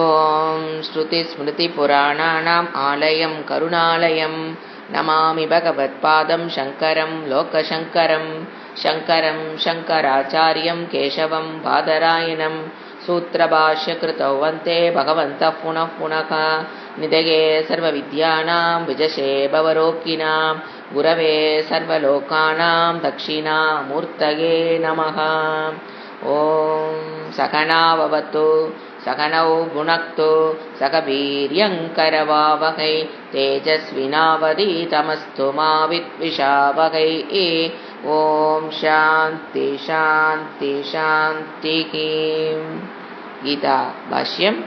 ஓம் ஸ்ருதிஸ்மிருதிபுராணானாம் ஆலயம் கருணாலயம் நமாமி பகவத்பாதம் சங்கரம் லோகசங்கரம் சங்கரம் சங்கராச்சாரியம் கேசவம் பாதராயணம் சூத்திரபாஷ்யகிருதௌ வந்தே பகவந்தः புனः புனः நிதயே சர்வவித்யானாம் விஜசே பவரோக்கினாம் குரவே சர்வலோகானாம் தக்ஷிணாமூர்த்தயே நமः. ஓம் சகனாவவது சகனௌ புனக்து சக வீர்யங்கரவாவகை தேஜஸ்வினாவதீதமஸ்து மா வித்விஷாவகை. ஓம் சாந்தி சாந்தி சாந்தி. கீதா பாஷ்யம்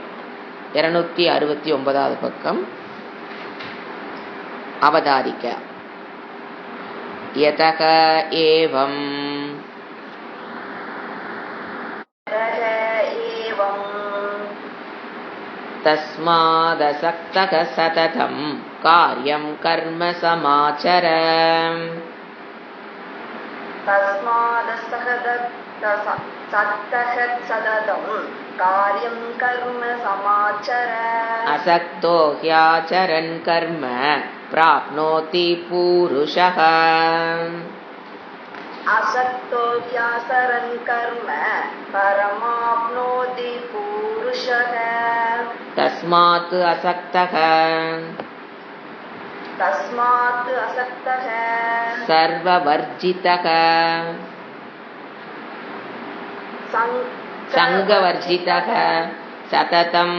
269வது பக்கம். அவதாரிக்க. யதக ஏவம் தஸ்மாதசக்தக சததம் கார்யம் கர்ம சமாச்சர. அசக்தோ ஹ்யாச்சரன் கர்ம ப்ராப்னோதி பூருஷः. असक्तो ह्याचरन् कर्म परमाप्नोति पूरुषः. तस्मात् असक्तः सर्ववर्जितः संगवर्जितः सततं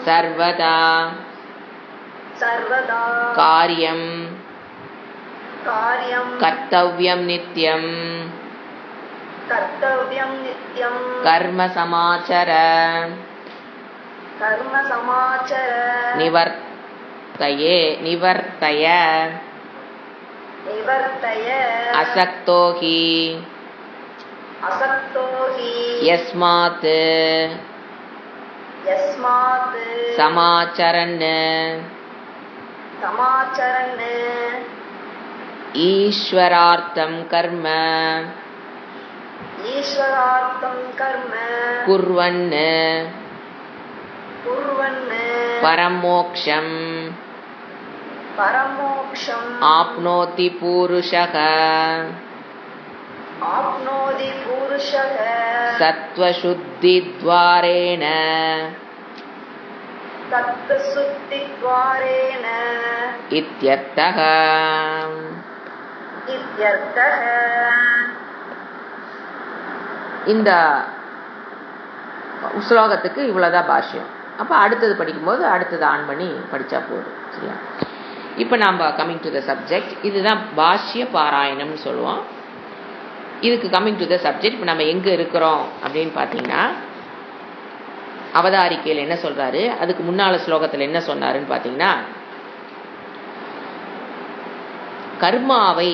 सर्वदा कार्यं कर्तव्यं नित्यं कर्म समाचर निवर्तय असक्तो हि यस्मात् समाचरन् ईश्वरार्थं कर्म कुर्वन् परमोक्षं आप्नोति पूरुषः. सत्त्वशुद्धिद्वारेण इत्यर्थः. இந்த ஸ்லோகத்துக்கு இவ்வளோதான் பாஷ்யம். அப்போ அடுத்தது படிக்கும்போது அடுத்தது ஆன் பண்ணி படித்தா போதும். சரியா? இப்போ நாம் கம்மிங் டு த சப்ஜெக்ட். இதுதான் பாஷ்ய பாராயணம்னு சொல்லுவோம். இதுக்கு கம்மிங் டு த சப்ஜெக்ட். இப்போ நம்ம எங்கே இருக்கிறோம் அப்படின்னு பார்த்தீங்கன்னா, அவதாரிக்கையில் என்ன சொல்கிறாரு, அதுக்கு முன்னால் ஸ்லோகத்தில் என்ன சொன்னாருன்னு பார்த்தீங்கன்னா, கர்மாவை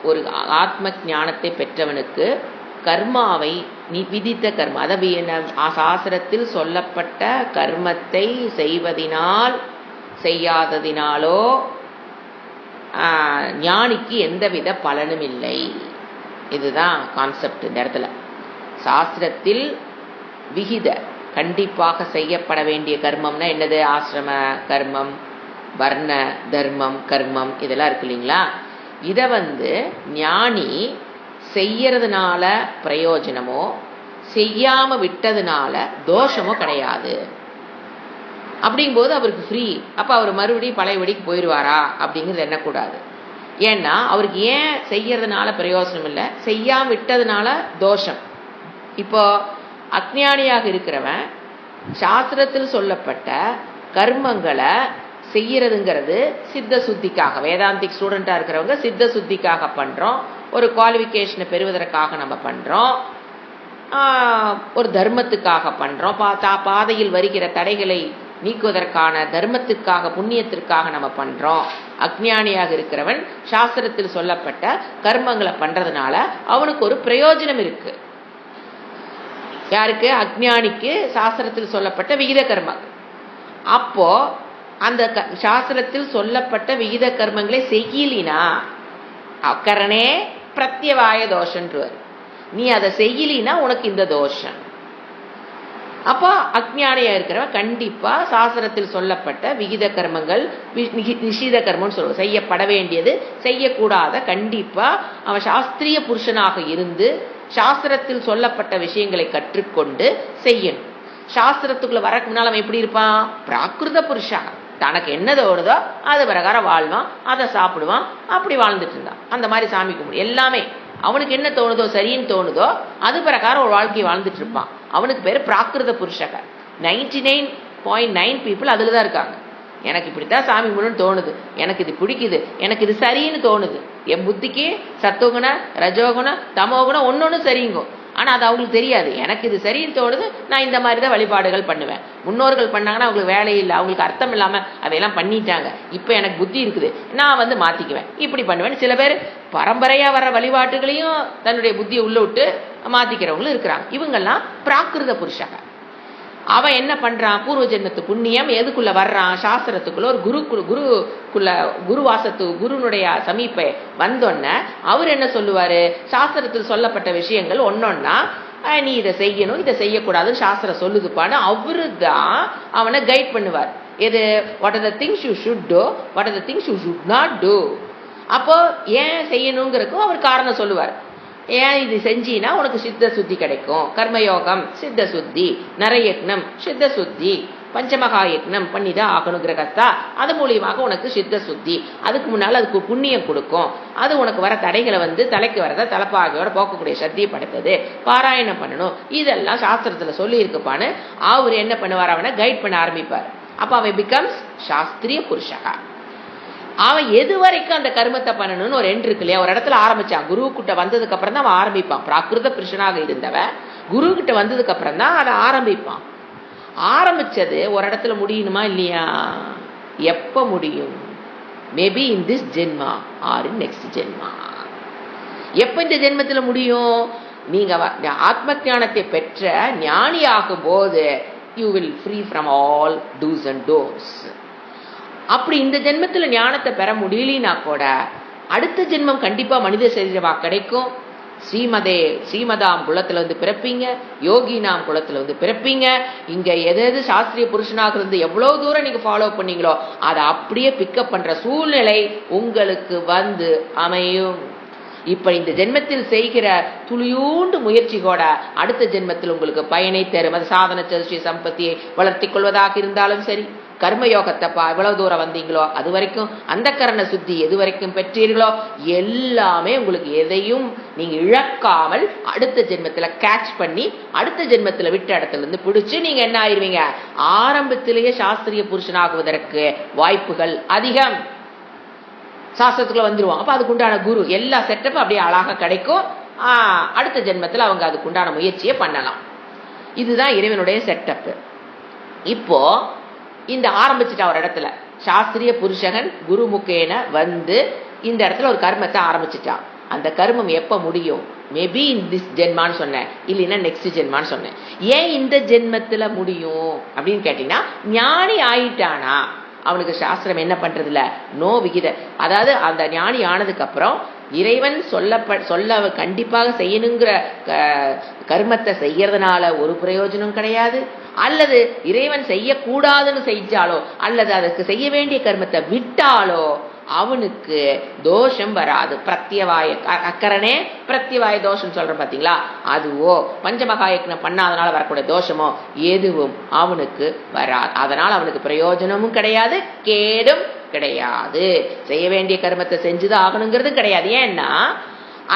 ஒரு ஆத்ம ஞானத்தை பெற்றவனுக்கு கர்மாவை விதித்த கர்மம், அதாவது என்ன, சாஸ்திரத்தில் சொல்லப்பட்ட கர்மத்தை செய்வதினால் செய்யாததினாலோ ஞானிக்கு எந்தவித பலனும் இல்லை. இதுதான் கான்செப்ட் இந்த இடத்துல. சாஸ்திரத்தில் விகித கண்டிப்பாக செய்யப்பட வேண்டிய கர்மம்னா என்னது? ஆசிரம கர்மம், வர்ண தர்மம் கர்மம் இதெல்லாம் இருக்கு இல்லைங்களா? இதை ஞானி செய்யறதுனால பிரயோஜனமோ செய்யாம விட்டதுனால தோஷமோ கிடையாது. அப்படிங்கும்போது அவருக்கு ஃப்ரீ. அப்போ அவர் மறுபடியும் பழையபடிக்கு போயிடுவாரா அப்படிங்கிறது எண்ணக்கூடாது. ஏன்னா அவருக்கு ஏன் செய்யறதுனால பிரயோஜனம் இல்லை, செய்யாம விட்டதுனால தோஷம். இப்போ அஞ்ஞானியாக இருக்கிறவன் சாஸ்திரத்தில் சொல்லப்பட்ட கர்மங்களை செய்யறதுங்கிறது சித்த சுத்திக்காக, வேதாந்திக் ஸ்டூடெண்டா இருக்கிறவங்க சித்த சுத்திக்காக பண்றோம், ஒரு குவாலிஃபிகேஷனை பெறுவதற்காக நம்ம பண்றோம், ஒரு தர்மத்துக்காக பண்றோம், பாதையில் வருகிற தடைகளை நீக்குவதற்கான தர்மத்துக்காக புண்ணியத்திற்காக நம்ம பண்றோம். அஞ்ஞானியாக இருக்கிறவன் சாஸ்திரத்தில் சொல்லப்பட்ட கர்மங்களை பண்றதுனால அவனுக்கு ஒரு பிரயோஜனம் இருக்கு. யாருக்கு? அஞ்ஞானிக்கு சாஸ்திரத்தில் சொல்லப்பட்ட விகித கர்மம். அப்போ அந்த சாஸ்திரத்தில் சொல்லப்பட்ட விகித கர்மங்களை செய்யலினா அக்கரணே பிரத்யவாய தோஷன்றுவர். நீ அதை செய்யலினா உனக்கு இந்த தோஷம். அப்போ அஜ்ஞானியா இருக்கிறவன் கண்டிப்பா சாஸ்திரத்தில் சொல்லப்பட்ட விகித கர்மங்கள், நிஷித கர்மம்னு சொல்லுவோம், செய்யப்பட வேண்டியது செய்யக்கூடாத, கண்டிப்பா அவன் சாஸ்திரிய புருஷனாக இருந்து சாஸ்திரத்தில் சொல்லப்பட்ட விஷயங்களை கற்றுக்கொண்டு செய்யணும். சாஸ்திரத்துக்குள்ள வரக்கு முன்னால் அவன் எப்படி இருப்பான்? பிராகிருத புருஷா. தனக்கு என்ன தோணுதோ அது பிரகாரம் வாழ்வான், அதை சாப்பிடுவான், அப்படி வாழ்ந்துட்டு இருந்தான். அந்த மாதிரி சாமி கும்பிடு எல்லாமே அவனுக்கு என்ன தோணுதோ சரின்னு தோணுதோ அது பிரகாரம் ஒரு வாழ்க்கையை வாழ்ந்துட்டு இருப்பான். அவனுக்கு பேரு பிராகிருத புருஷக. 99.9 பீப்புள் அதுல தான் இருக்காங்க. எனக்கு இப்படித்தான் சாமி கும்பிடுன்னு தோணுது, எனக்கு இது பிடிக்குது, எனக்கு இது சரின்னு தோணுது. என் புத்திக்கு சத்துவகுண, ரஜோகுண, தமோகுணம் ஒன்னொன்னு சரிங்கோ. ஆனா அது அவங்களுக்கு தெரியாது. எனக்கு இது சரின்னு தோணுது, நான் இந்த மாதிரி தான் வழிபாடுகள் பண்ணுவேன். முன்னோர்கள் பண்ணாங்கன்னா அவங்களுக்கு வேலை இல்லை, அவங்களுக்கு அர்த்தம் இல்லாம அதையெல்லாம் பண்ணிட்டாங்க. இப்ப எனக்கு புத்தி இருக்குது, நான் மாத்திக்குவேன், இப்படி பண்ணுவேன். சில பேர் பரம்பரையா வர்ற வழிபாட்டுகளையும் தன்னுடைய புத்தியை உள்ள விட்டு மாத்திக்கிறவங்களும் இருக்கிறாங்க. இவங்கெல்லாம் பிராகிருத புருஷக. அவன் என்ன பண்றான்? பூர்வ ஜென்மத்து புண்ணியம் எதுக்குள்ள வர்றான்? சாஸ்திரத்துக்குள்ள ஒரு குருவாசத்து குருனுடைய சமீப வந்தோன்ன அவர் என்ன சொல்லுவாரு? சாஸ்திரத்தில் சொல்லப்பட்ட விஷயங்கள் ஒன்னொன்னா நீ இதை செய்யணும், இதை செய்யக்கூடாதுன்னு சாஸ்திரம் சொல்லுதுப்பான்னு அவரு தான் அவனை கைட் பண்ணுவார். எது? What are the things you should do, what are the things you should not do. அப்போ ஏன் செய்யணுங்கிறதுக்கும் அவர் காரணம் சொல்லுவார். ஏன் இது செஞ்சினா உனக்கு சித்த சுத்தி கிடைக்கும். கர்மயோகம் சித்த சுத்தி, நரயக்னம் சித்த சுத்தி, பஞ்சமகா யக்னம் பண்ணிதான் ஆகணும் கிரகஸ்தா, அது மூலியமாக உனக்கு சித்த சுத்தி. அதுக்கு முன்னால அதுக்கு புண்ணியம் கொடுக்கும். அது உனக்கு வர தடைகளை தலைக்கு வரத தலைப்பாகையோட போக்கக்கூடிய சக்தியை படுத்தது. பாராயணம் பண்ணணும், இதெல்லாம் சாஸ்திரத்துல சொல்லி இருக்குப்பான்னு அவர் என்ன பண்ணுவார்? அவனை கைட் பண்ண ஆரம்பிப்பார். அப்ப அவன் பிகம்ஸ் சாஸ்திரிய புருஷகா. அவன் எது வரைக்கும் அந்த கர்மத்தை பண்ணணும்னு ஒரு எண்ட் இருக்கு இல்லையா, ஒரு இடத்துல ஆரம்பிச்சான். குரு கிட்ட வந்ததுக்கு அப்புறம் தான் அவன் ஆரம்பிப்பான். பிராகிருத புருஷனாக இருந்தவன் குரு கிட்ட வந்ததுக்கு அப்புறம் தான் அதை ஆரம்பிப்பான். ஆரம்பிச்சது ஒரு இடத்துல முடியணுமா இல்லையா? எப்ப முடியும்? மேபி இன் திஸ் ஜென்மா ஆர் இன் நெக்ஸ்ட் ஜென்மா. எப்ப இந்த ஜென்மத்துல முடியும்? நீங்க ஆத்ம ஞானத்தை பெற்ற ஞானி ஆகும் போது you will free from all dos and don'ts. அப்படி இந்த ஜென்மத்துல ஞானத்தை பெற முடியலனா கூட அடுத்த ஜென்மம் கண்டிப்பா மனித சரீரமா கிடைக்கும். ஸ்ரீமதாம் குலத்துல பிறப்பீங்க, யோகினாம் குலத்துல பிறப்பீங்க. இங்க எது சாஸ்திரிய புருஷனாக இருந்து எவ்வளவு தூரம் நீங்க ஃபாலோ பண்ணீங்களோ அதை அப்படியே பிக்கப் பண்ற சூழ்நிலை உங்களுக்கு அமையும். இப்ப இந்த ஜென்மத்தில் செய்கிற துளியூண்டு முயற்சி கூட அடுத்த ஜென்மத்தில் உங்களுக்கு பயனை தரும். அது சாதன சதுஷ்டி சம்பத்தியை வளர்த்தி கொள்வதாக இருந்தாலும் சரி, கர்மயோகத்தைப்பா எவ்வளவு தூரம் வந்தீங்களோ அது வரைக்கும், அந்த கரண சுத்தி எது வரைக்கும் பெற்றீர்களோ எல்லாமே உங்களுக்கு எதையும் நீங்க இழக்காமல் அடுத்த ஜென்மத்துல கேட்ச் பண்ணி அடுத்த ஜென்மத்துல விட்ட இடத்துல இருந்து பிடிச்சு நீங்க என்ன ஆயிருவீங்க? ஆரம்பத்திலேயே சாஸ்திரிய புருஷனாகுவதற்கு வாய்ப்புகள் அதிகம். சாஸ்திரத்துக்குள்ள வந்துருவோம். அப்ப அதுக்குண்டான குரு எல்லா செட்டப்பும் அப்படியே அழகா கிடைக்கும். அடுத்த ஜென்மத்துல அவங்க அதுக்குண்டான முயற்சியை பண்ணலாம். இதுதான் இறைவனுடைய செட்டப். இப்போ இந்த ஆரம்பிச்சுட்டா ஒரு இடத்துல சாஸ்திரிய புருஷகன் குருமுகேன இந்த இடத்துல ஒரு கர்மத்தை ஆரம்பிச்சுட்டான். அந்த கர்மம் எப்ப முடியும்? மேபி இன் திஸ் ஜென்மான்னு சொன்னேன், இல்லைன்னா நெக்ஸ்ட் ஜென்மான்னு சொன்னேன். ஏன் இந்த ஜென்மத்துல முடியும் அப்படின்னு கேட்டீங்கன்னா, ஞானி ஆயிட்டானா அவனுக்கு சாஸ்திரம் என்ன பண்றது இல்ல, நோ விகித. அதாவது அந்த ஞானி ஆனதுக்கு அப்புறம் இறைவன் சொல்ல கண்டிப்பாக செய்யணுங்கிற கர்மத்தை செய்யறதுனால ஒரு பிரயோஜனம் கிடையாது. அல்லது இறைவன் செய்யக்கூடாதுன்னு செஞ்சாலோ அல்லது அதற்கு செய்ய வேண்டிய கர்மத்தை விட்டாலோ அவனுக்கு தோஷம் வராது. பிரத்யவாய அக்கரணே பிரத்யவாய தோஷம் சொல்றேன் பாத்தீங்களா, அதுவோ பஞ்சமகாயக்னம் பண்ணாதனால வரக்கூடிய தோஷமோ எதுவும் அவனுக்கு வராது. அதனால அவனுக்கு பிரயோஜனமும் கிடையாது, கேடும் கிடையாது. செய்ய வேண்டிய கர்மத்தை செஞ்சுதான் ஆகணுங்கிறது கிடையாது. ஏன்னா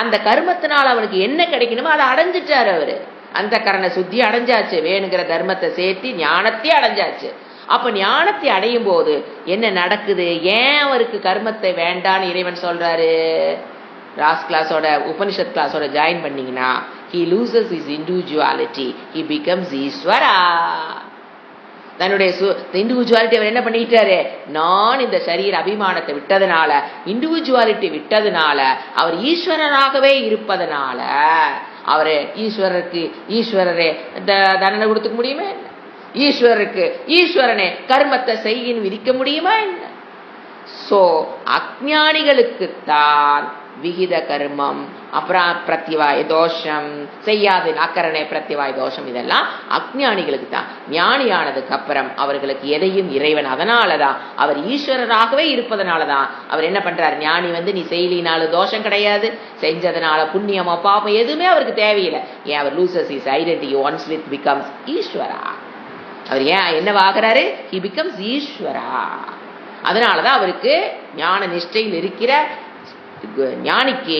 அந்த கர்மத்தினால் அவனுக்கு என்ன கிடைக்கணுமோ அதை அடைஞ்சிட்டாரு அவரு. அந்த கரண சுத்தி அடைஞ்சாச்சு, வேணுங்கிற தர்மத்தை சேர்த்து ஞானத்தையே அடைஞ்சாச்சு. அப்ப ஞானத்தை அடையும் போது என்ன நடக்குது? ஏன் அவருக்கு கர்மத்தை வேண்டான்னு இறைவன் சொல்றாரு? ராஸ் கிளாஸோட உபனிஷத் கிளாஸோட ஜாயின் பண்ணீங்கன்னா he loses his individuality, he becomes ஈஸ்வரா. தன்னுடைய இண்டிவிஜுவாலிட்டி அவர் என்ன பண்ணிட்டாரு? நான் இந்த சரீர அபிமானத்தை விட்டதுனால, இண்டிவிஜுவாலிட்டி விட்டதுனால, அவர் ஈஸ்வரனாகவே இருப்பதனால அவரு ஈஸ்வரரே தண்டனை கொடுத்துக்க முடியுமா என்ன? ஈஸ்வரனே கர்மத்தை செய்யின்னு விதிக்க முடியுமா என்ன? சோ அஞ்ஞானிகளுக்குத்தான் விகித கர்மம், அப்புறம் பிரத்யவாய தோஷம், செய்யாது அக்கரணை பிரத்யவாய தோஷம், இதெல்லாம் அஞ்ஞானிகளுக்கு தான். ஞானியானதுக்கு அப்புறம் அவர்களுக்கு எதையும் இறைவன், அதனாலதான் அவர் ஈஸ்வரராகவே இருப்பதனாலதான் அவர் என்ன பண்றாரு, ஞானி நீ செய்யலினாலும் தோஷம் கிடையாது, செஞ்சதுனால புண்ணியமோ பாப்பம் எதுவுமே அவருக்கு தேவையில்லை. ஏன் அவர் loses is identity once with becomes Ishwara. அவர் ஏன் என்னவாகிறாரு, ஹி பிகம்ஸ் ஈஸ்வரா. அதனாலதான் அவருக்கு ஞான நிஷ்டையில் இருக்கிற ஞானிக்கு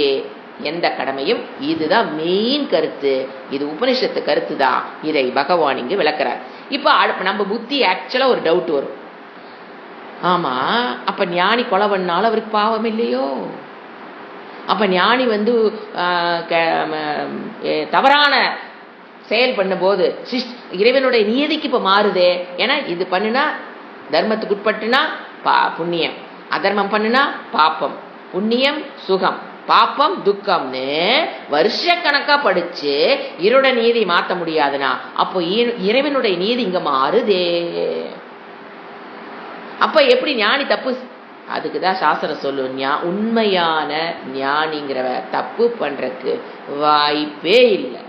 எந்த கடமையும், இதுதான் மெயின் கருத்து, இது உபனிஷத்து கருத்து தான். இதை பகவான் இங்கு விளக்குறார். இப்ப நம்ம புத்தி ஆக்சுவலா ஒரு டவுட் வரும், ஆமா அப்ப ஞானி கொலை பண்ணாலும் அவருக்கு பாவம் இல்லையோ, அப்ப ஞானி தவறான செயல் பண்ணும்போது இறைவனுடைய நியதிக்கு இப்ப மாறுதே. ஏன்னா இது பண்ணுனா தர்மத்துக்கு உட்பட்டுனா புண்ணியம், அதர்மம் பண்ணுனா பாப்பம், புண்ணியம் சுகம், பாப்பம் துக்கம்னு வருஷ கணக்கா படிச்சு இருட நீதி மாத்த முடியாதுன்னா அப்போ இறைவனுடைய நீதி இங்க மாறுதே. அப்ப எப்படி ஞானி தப்பு, அதுக்குதான் சாஸ்திரம் சொல்லும், உண்மையான ஞானிங்கிறவ தப்பு பண்றதுக்கு வாய்ப்பே இல்லை.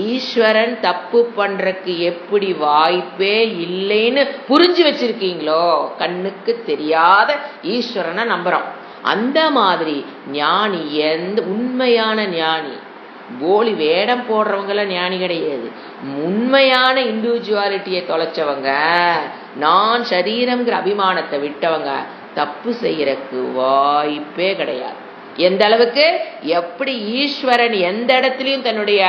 ஈஸ்வரன் தப்பு பண்றதுக்கு எப்படி வாய்ப்பே இல்லைன்னு புரிஞ்சு வச்சிருக்கீங்களோ, கண்ணுக்கு தெரியாத ஈஸ்வரனை நம்புறோம். அந்த மாதிரி ஞானி, எந்த உண்மையான ஞானி, போலி வேடம் போடுறவங்கள ஞானி கிடையாது. உண்மையான இண்டிவிஜுவாலிட்டியை தொலைச்சவங்க, நான் சரீரம்ங்கிற அபிமானத்தை விட்டவங்க தப்பு செய்யறதுக்கு வாய்ப்பே கிடையாது. எந்த அளவுக்கு, எப்படி ஈஸ்வரன் எந்த இடத்துலயும் தன்னுடைய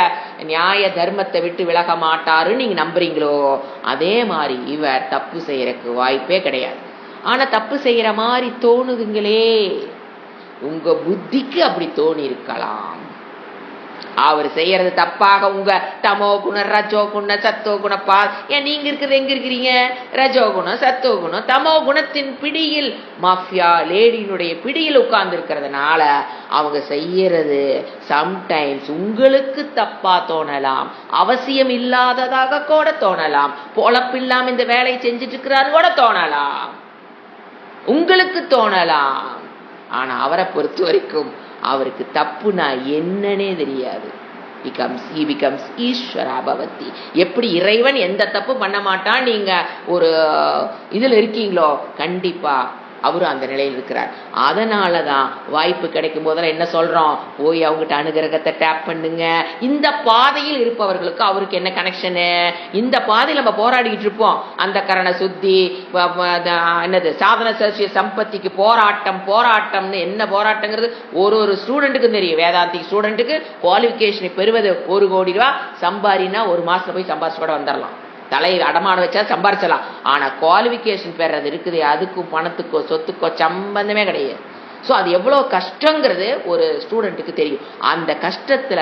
நியாய தர்மத்தை விட்டு விலக மாட்டாருன்னு நீங்க நம்புறீங்களோ, அதே மாதிரி இவர் தப்பு செய்யறதுக்கு வாய்ப்பே கிடையாது. ஆனா தப்பு செய்யற மாதிரி தோணுதுங்களே, உங்க புத்திக்கு அப்படி தோணி இருக்கலாம். அவர் செய்யறது தப்பாக உங்க தமோ குணம், ரஜோ குணம், சத்தோ குணப்பா, ஏன் நீங்க இருக்கிறது எங்க இருக்கிறீங்க, ரஜோ குணம், சத்தோ குணம், தமோ குணத்தின் பிடியில், மாஃபியா லேடியினுடைய பிடியில் உட்கார்ந்து இருக்கிறதுனால அவங்க செய்யறது சம்டைம்ஸ் உங்களுக்கு தப்பா தோணலாம், அவசியம் இல்லாததாக கூட தோணலாம், பொழப்பில்லாம இந்த வேலையை செஞ்சுட்டு இருக்கிறாரு கூட தோணலாம், உங்களுக்கு தோணலாம். ஆனா அவரை பொறுத்த வரைக்கும் அவருக்கு தப்புனா என்னன்னே தெரியாது. he becomes ஈஸ்வரா பவதி. எப்படி இறைவன் எந்த தப்பு பண்ண மாட்டான் நீங்க ஒரு இதுல இருக்கீங்களோ, கண்டிப்பா அவரும் அந்த நிலையில் இருக்கிறார். அதனாலதான் வாய்ப்பு கிடைக்கும் போதெல்லாம் என்ன சொல்றோம், போய் அவங்ககிட்ட அனுகிரகத்தை டேப் பண்ணுங்க. இந்த பாதையில் இருப்பவர்களுக்கு அவருக்கு என்ன கனெக்ஷனு, இந்த பாதையில் நம்ம போராடிக்கிட்டு இருப்போம். அந்த கரண சுத்தி என்னது சாதன சசிய சம்பத்திக்கு போராட்டம்னு என்ன போராட்டங்கிறது ஒரு ஸ்டூடெண்ட்டுக்கும் தெரியும். வேதாந்தி ஸ்டூடெண்ட்டுக்கு குவாலிபிகேஷனை பெறுவது 1 கோடி ரூபாய் சம்பாரினா 1 மாசத்துல போய் சம்பாரிச்சு கூட வந்துடலாம், தலையை அடமான வச்சா சம்பாரிச்சலாம். ஆனா குவாலிபிகேஷன் பெறது இருக்குது, அதுக்கும் பணத்துக்கோ சொத்துக்கோ சம்பந்தமே கிடையாது. ஸோ அது எவ்வளோ கஷ்டங்கிறது ஒரு ஸ்டூடெண்ட்டுக்கு தெரியும். அந்த கஷ்டத்துல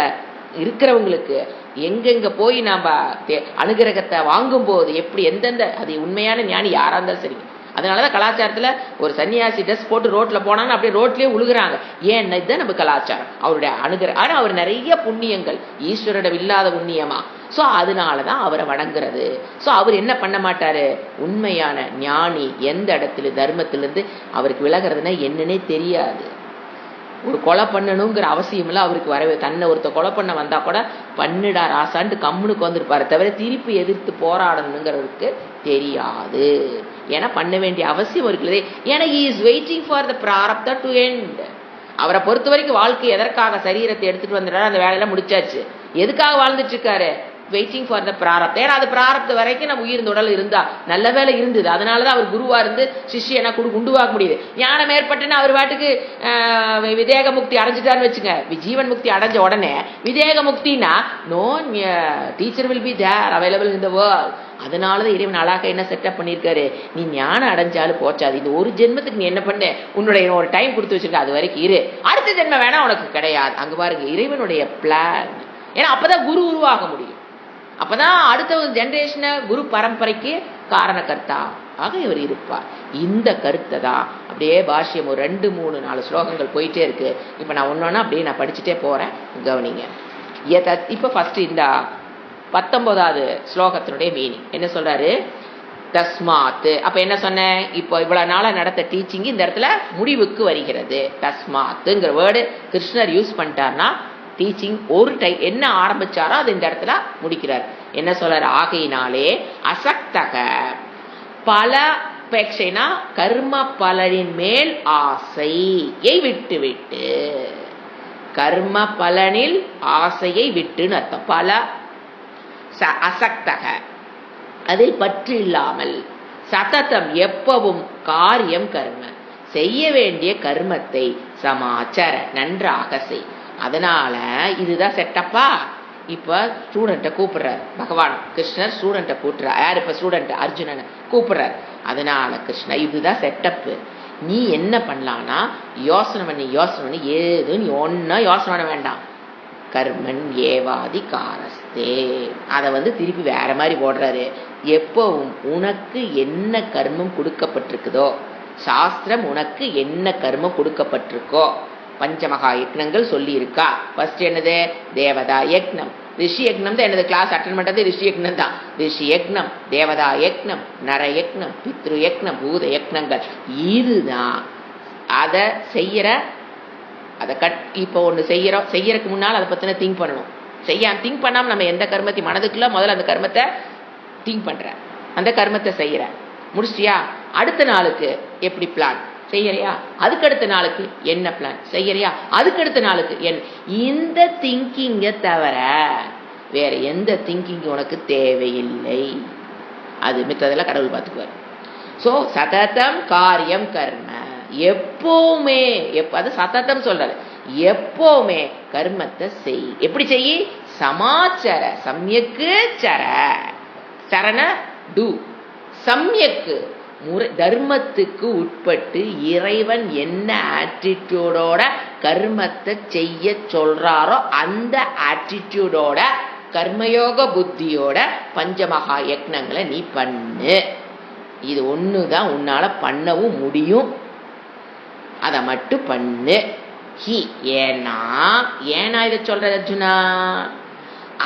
இருக்கிறவங்களுக்கு எங்கெங்க போய் நாம அனுகிரகத்தை வாங்கும் போது எப்படி எந்தெந்த, அது உண்மையான ஞானி யாரா இருந்தாலும் சரி. அதனாலதான் கலாச்சாரத்துல ஒரு சன்னியாசி ட்ரெஸ் போட்டு ரோட்ல போனாங்க, அப்படியே ரோட்லயே உழுகுறாங்க. ஏன்னா இதுதான் நம்ம கலாச்சாரம், அவருடைய அனுகிரகம். ஆனா அவர் நிறைய புண்ணியங்கள், ஈஸ்வரிடம் இல்லாத புண்ணியமா. சோ அதனாலதான் அவரை வணங்குறது. சோ அவர் என்ன பண்ண மாட்டாரு, உண்மையான ஞானி எந்த இடத்துல தர்மத்திலிருந்து அவருக்கு விலகிறதுனா என்னன்னே தெரியாது. ஒரு கொலை பண்ணணுங்கிற அவசியம் இல்லை அவருக்கு வரவே. தன்னை ஒருத்த கொலை பண்ண வந்தா கூட பண்ணுடா ராசான்ட்டு கம்முனுக்கு வந்திருப்பாரு, தவிர திருப்பி எதிர்த்து போராடணுங்கிறவருக்கு தெரியாது. ஏன்னா பண்ண வேண்டிய அவசியம் இருக்குல்ல. ஏன்னா he is waiting for the prarabdha to end. அவரை பொறுத்த வரைக்கும் வாழ்க்கை எதற்காக சரீரத்தை எடுத்துட்டு வந்துட்டாரு, அந்த வேலையெல்லாம் முடிச்சாச்சு. எதுக்காக வாழ்ந்துட்டு இருக்காரு, வெயிட்டிங் ஃபார் த பிராரப்தம். ஏன்னா அது பிராரப்தம் வரைக்கும் நம்ம உயிர் உடல் இருந்தா நல்ல வேலை இருந்தது. அதனாலதான் அவர் குருவா இருந்து சிஷ்யனா உண்டுவாக்க முடியுது. ஞானம் ஏற்பட்டுன்னா அவர் பாட்டுக்கு விதேக முக்தி அடைஞ்சிட்டாருன்னு வச்சுங்க. ஜீவன் முக்தி அடைஞ்ச உடனே விதேக முக்தினா no teacher will be there available in the world. அதனாலதான் இறைவன் அழகா என்ன செட்டப் பண்ணிருக்காரு, நீ ஞானம் அடைஞ்சாலும் போச்சாது, இந்த ஒரு ஜென்மத்துக்கு நீ என்ன பண்ண, உன்னுடைய ஒரு டைம் கொடுத்து வச்சிருக்க, அது வரைக்கும் இரு, அடுத்த ஜென்மம் வேணா உனக்கு கிடையாது. அங்க பாருங்க இறைவனுடைய பிளான். ஏன்னா அப்பதான் குரு உருவாக முடியும், அப்பதான் அடுத்த ஜெனரேஷனை குரு பரம்பரைக்கு காரணக்கர்த்தா ஆக இவர் இருப்பார். இந்த கருத்தை தான் அப்படியே பாஷ்யம் ஒரு 2, 3, 4 ஸ்லோகங்கள் போயிட்டே இருக்கு. இப்ப நான் ஒன்னொன்னா அப்படியே நான் படிச்சுட்டே போறேன், கவனிங்க. இப்ப ஃபர்ஸ்ட் இந்த 19வது ஸ்லோகத்தினுடைய மீனிங் என்ன சொல்றாரு, தஸ்மாத். அப்ப என்ன சொன்னேன், இப்போ இவ்வளவு நாளா நடத்த டீச்சிங் இந்த இடத்துல முடிவுக்கு வருகிறது. தஸ்மாத்ங்கிற வேர்டு கிருஷ்ணர் யூஸ் பண்ணிட்டார்னா டீச்சிங் ஒரு டைம் என்ன ஆரம்பிச்சாரோ அது இந்த இடத்துல முடிக்கிறார். என்ன சொல்றாரு, ஆகையினாலே அசக்தக பல பேட்சைனா கர்ம பலனின் மேல் ஆசையை விட்டு விட்டு, கர்ம பலனில் ஆசையை விட்டுன்னு அர்த்தம். பல அசக்தக அதை பற்று இல்லாமல், சததம் எப்பவும் காரியம் கர்ம செய்ய வேண்டிய கர்மத்தை சமாச்சார நன்றாக செய். அதனால இதுதான் செட்டப்பா. இப்ப ஸ்டூடெண்ட்டை கூப்பிடுறாரு பகவான் கிருஷ்ணர், ஸ்டூடெண்ட்டை கூப்பிடுறார். யார் இப்ப ஸ்டூடெண்ட் அர்ஜுனனை கூப்பிடுறார். அதனால கிருஷ்ணா இதுதான் செட்டப்பு. நீ என்ன பண்ணலான்னா யோசனை பண்ணி ஏது நீ ஒன்னா யோசனை பண்ண வேண்டாம். கர்மன் ஏவாதி காரஸ்தே, அதை திருப்பி வேற மாதிரி போடுறாரு. எப்பவும் உனக்கு என்ன கர்மம் கொடுக்கப்பட்டிருக்குதோ, சாஸ்திரம் உனக்கு என்ன கர்மம் கொடுக்கப்பட்டிருக்கோ, பஞ்சமகா யக்னங்கள் சொல்லி இருக்கா. ஃபர்ஸ்ட் என்னது, தேவதா யக்னம். ரிஷி யக்னம் தான் என்னது, கிளாஸ் அட்டன் பண்றது ரிஷி யக்னம் தான். ரிஷி யக்னம், தேவதா யக்னம், நர யக்னம், பித்ரு யக்னம், பூத யக்னங்கள். இதுதான் அதை செய்யற. அதை இப்போ ஒன்று செய்யறதுக்கு முன்னால் அதை பத்தின திங்க் பண்ணணும். திங்க் பண்ணாம நம்ம எந்த கர்மத்தையும் மனதுக்குள்ள முதல்ல அந்த கர்மத்தை திங்க் பண்ற, அந்த கர்மத்தை செய்யற. முடிச்சிட்டியா, அடுத்த நாளுக்கு எப்படி பிளான் செய்யறியா, அதுக்கு அடுத்த நாளுக்கு என்ன பிளான் செய்யறியா, அதுக்கு அடுத்த நாளுக்கு என்ன. இந்த திங்கிங்க தவிர வேற எந்த திங்கிங் உனக்கு தேவையில்லை. அது மித்ததெல்லாம் கடவுள் பார்த்துக்குவார். சோ சததம் காரியம் கர்ம, எப்பவுமே அது சததம் சொல்றாரு, எப்பவுமே கர்மத்தை செய். எப்படி செய், சமாச்சார சமயக்கு சர, சரண டு, சமயக்கு முறை தர்மத்துக்கு உட்பட்டு இறைவன் என்ன ஆட்டிடியூடோட கர்மத்தை செய்ய சொல்றாரோ அந்த ஆட்டிடியூடோட கர்மயோக புத்தியோட பஞ்சமகா யக்னங்களை நீ பண்ணு. இது ஒண்ணுதான் உன்னால பண்ணவும் முடியும். அதை மட்டும் பண்ணு. ஹி ஏன்னா இதை சொல்ற அர்ஜுனா,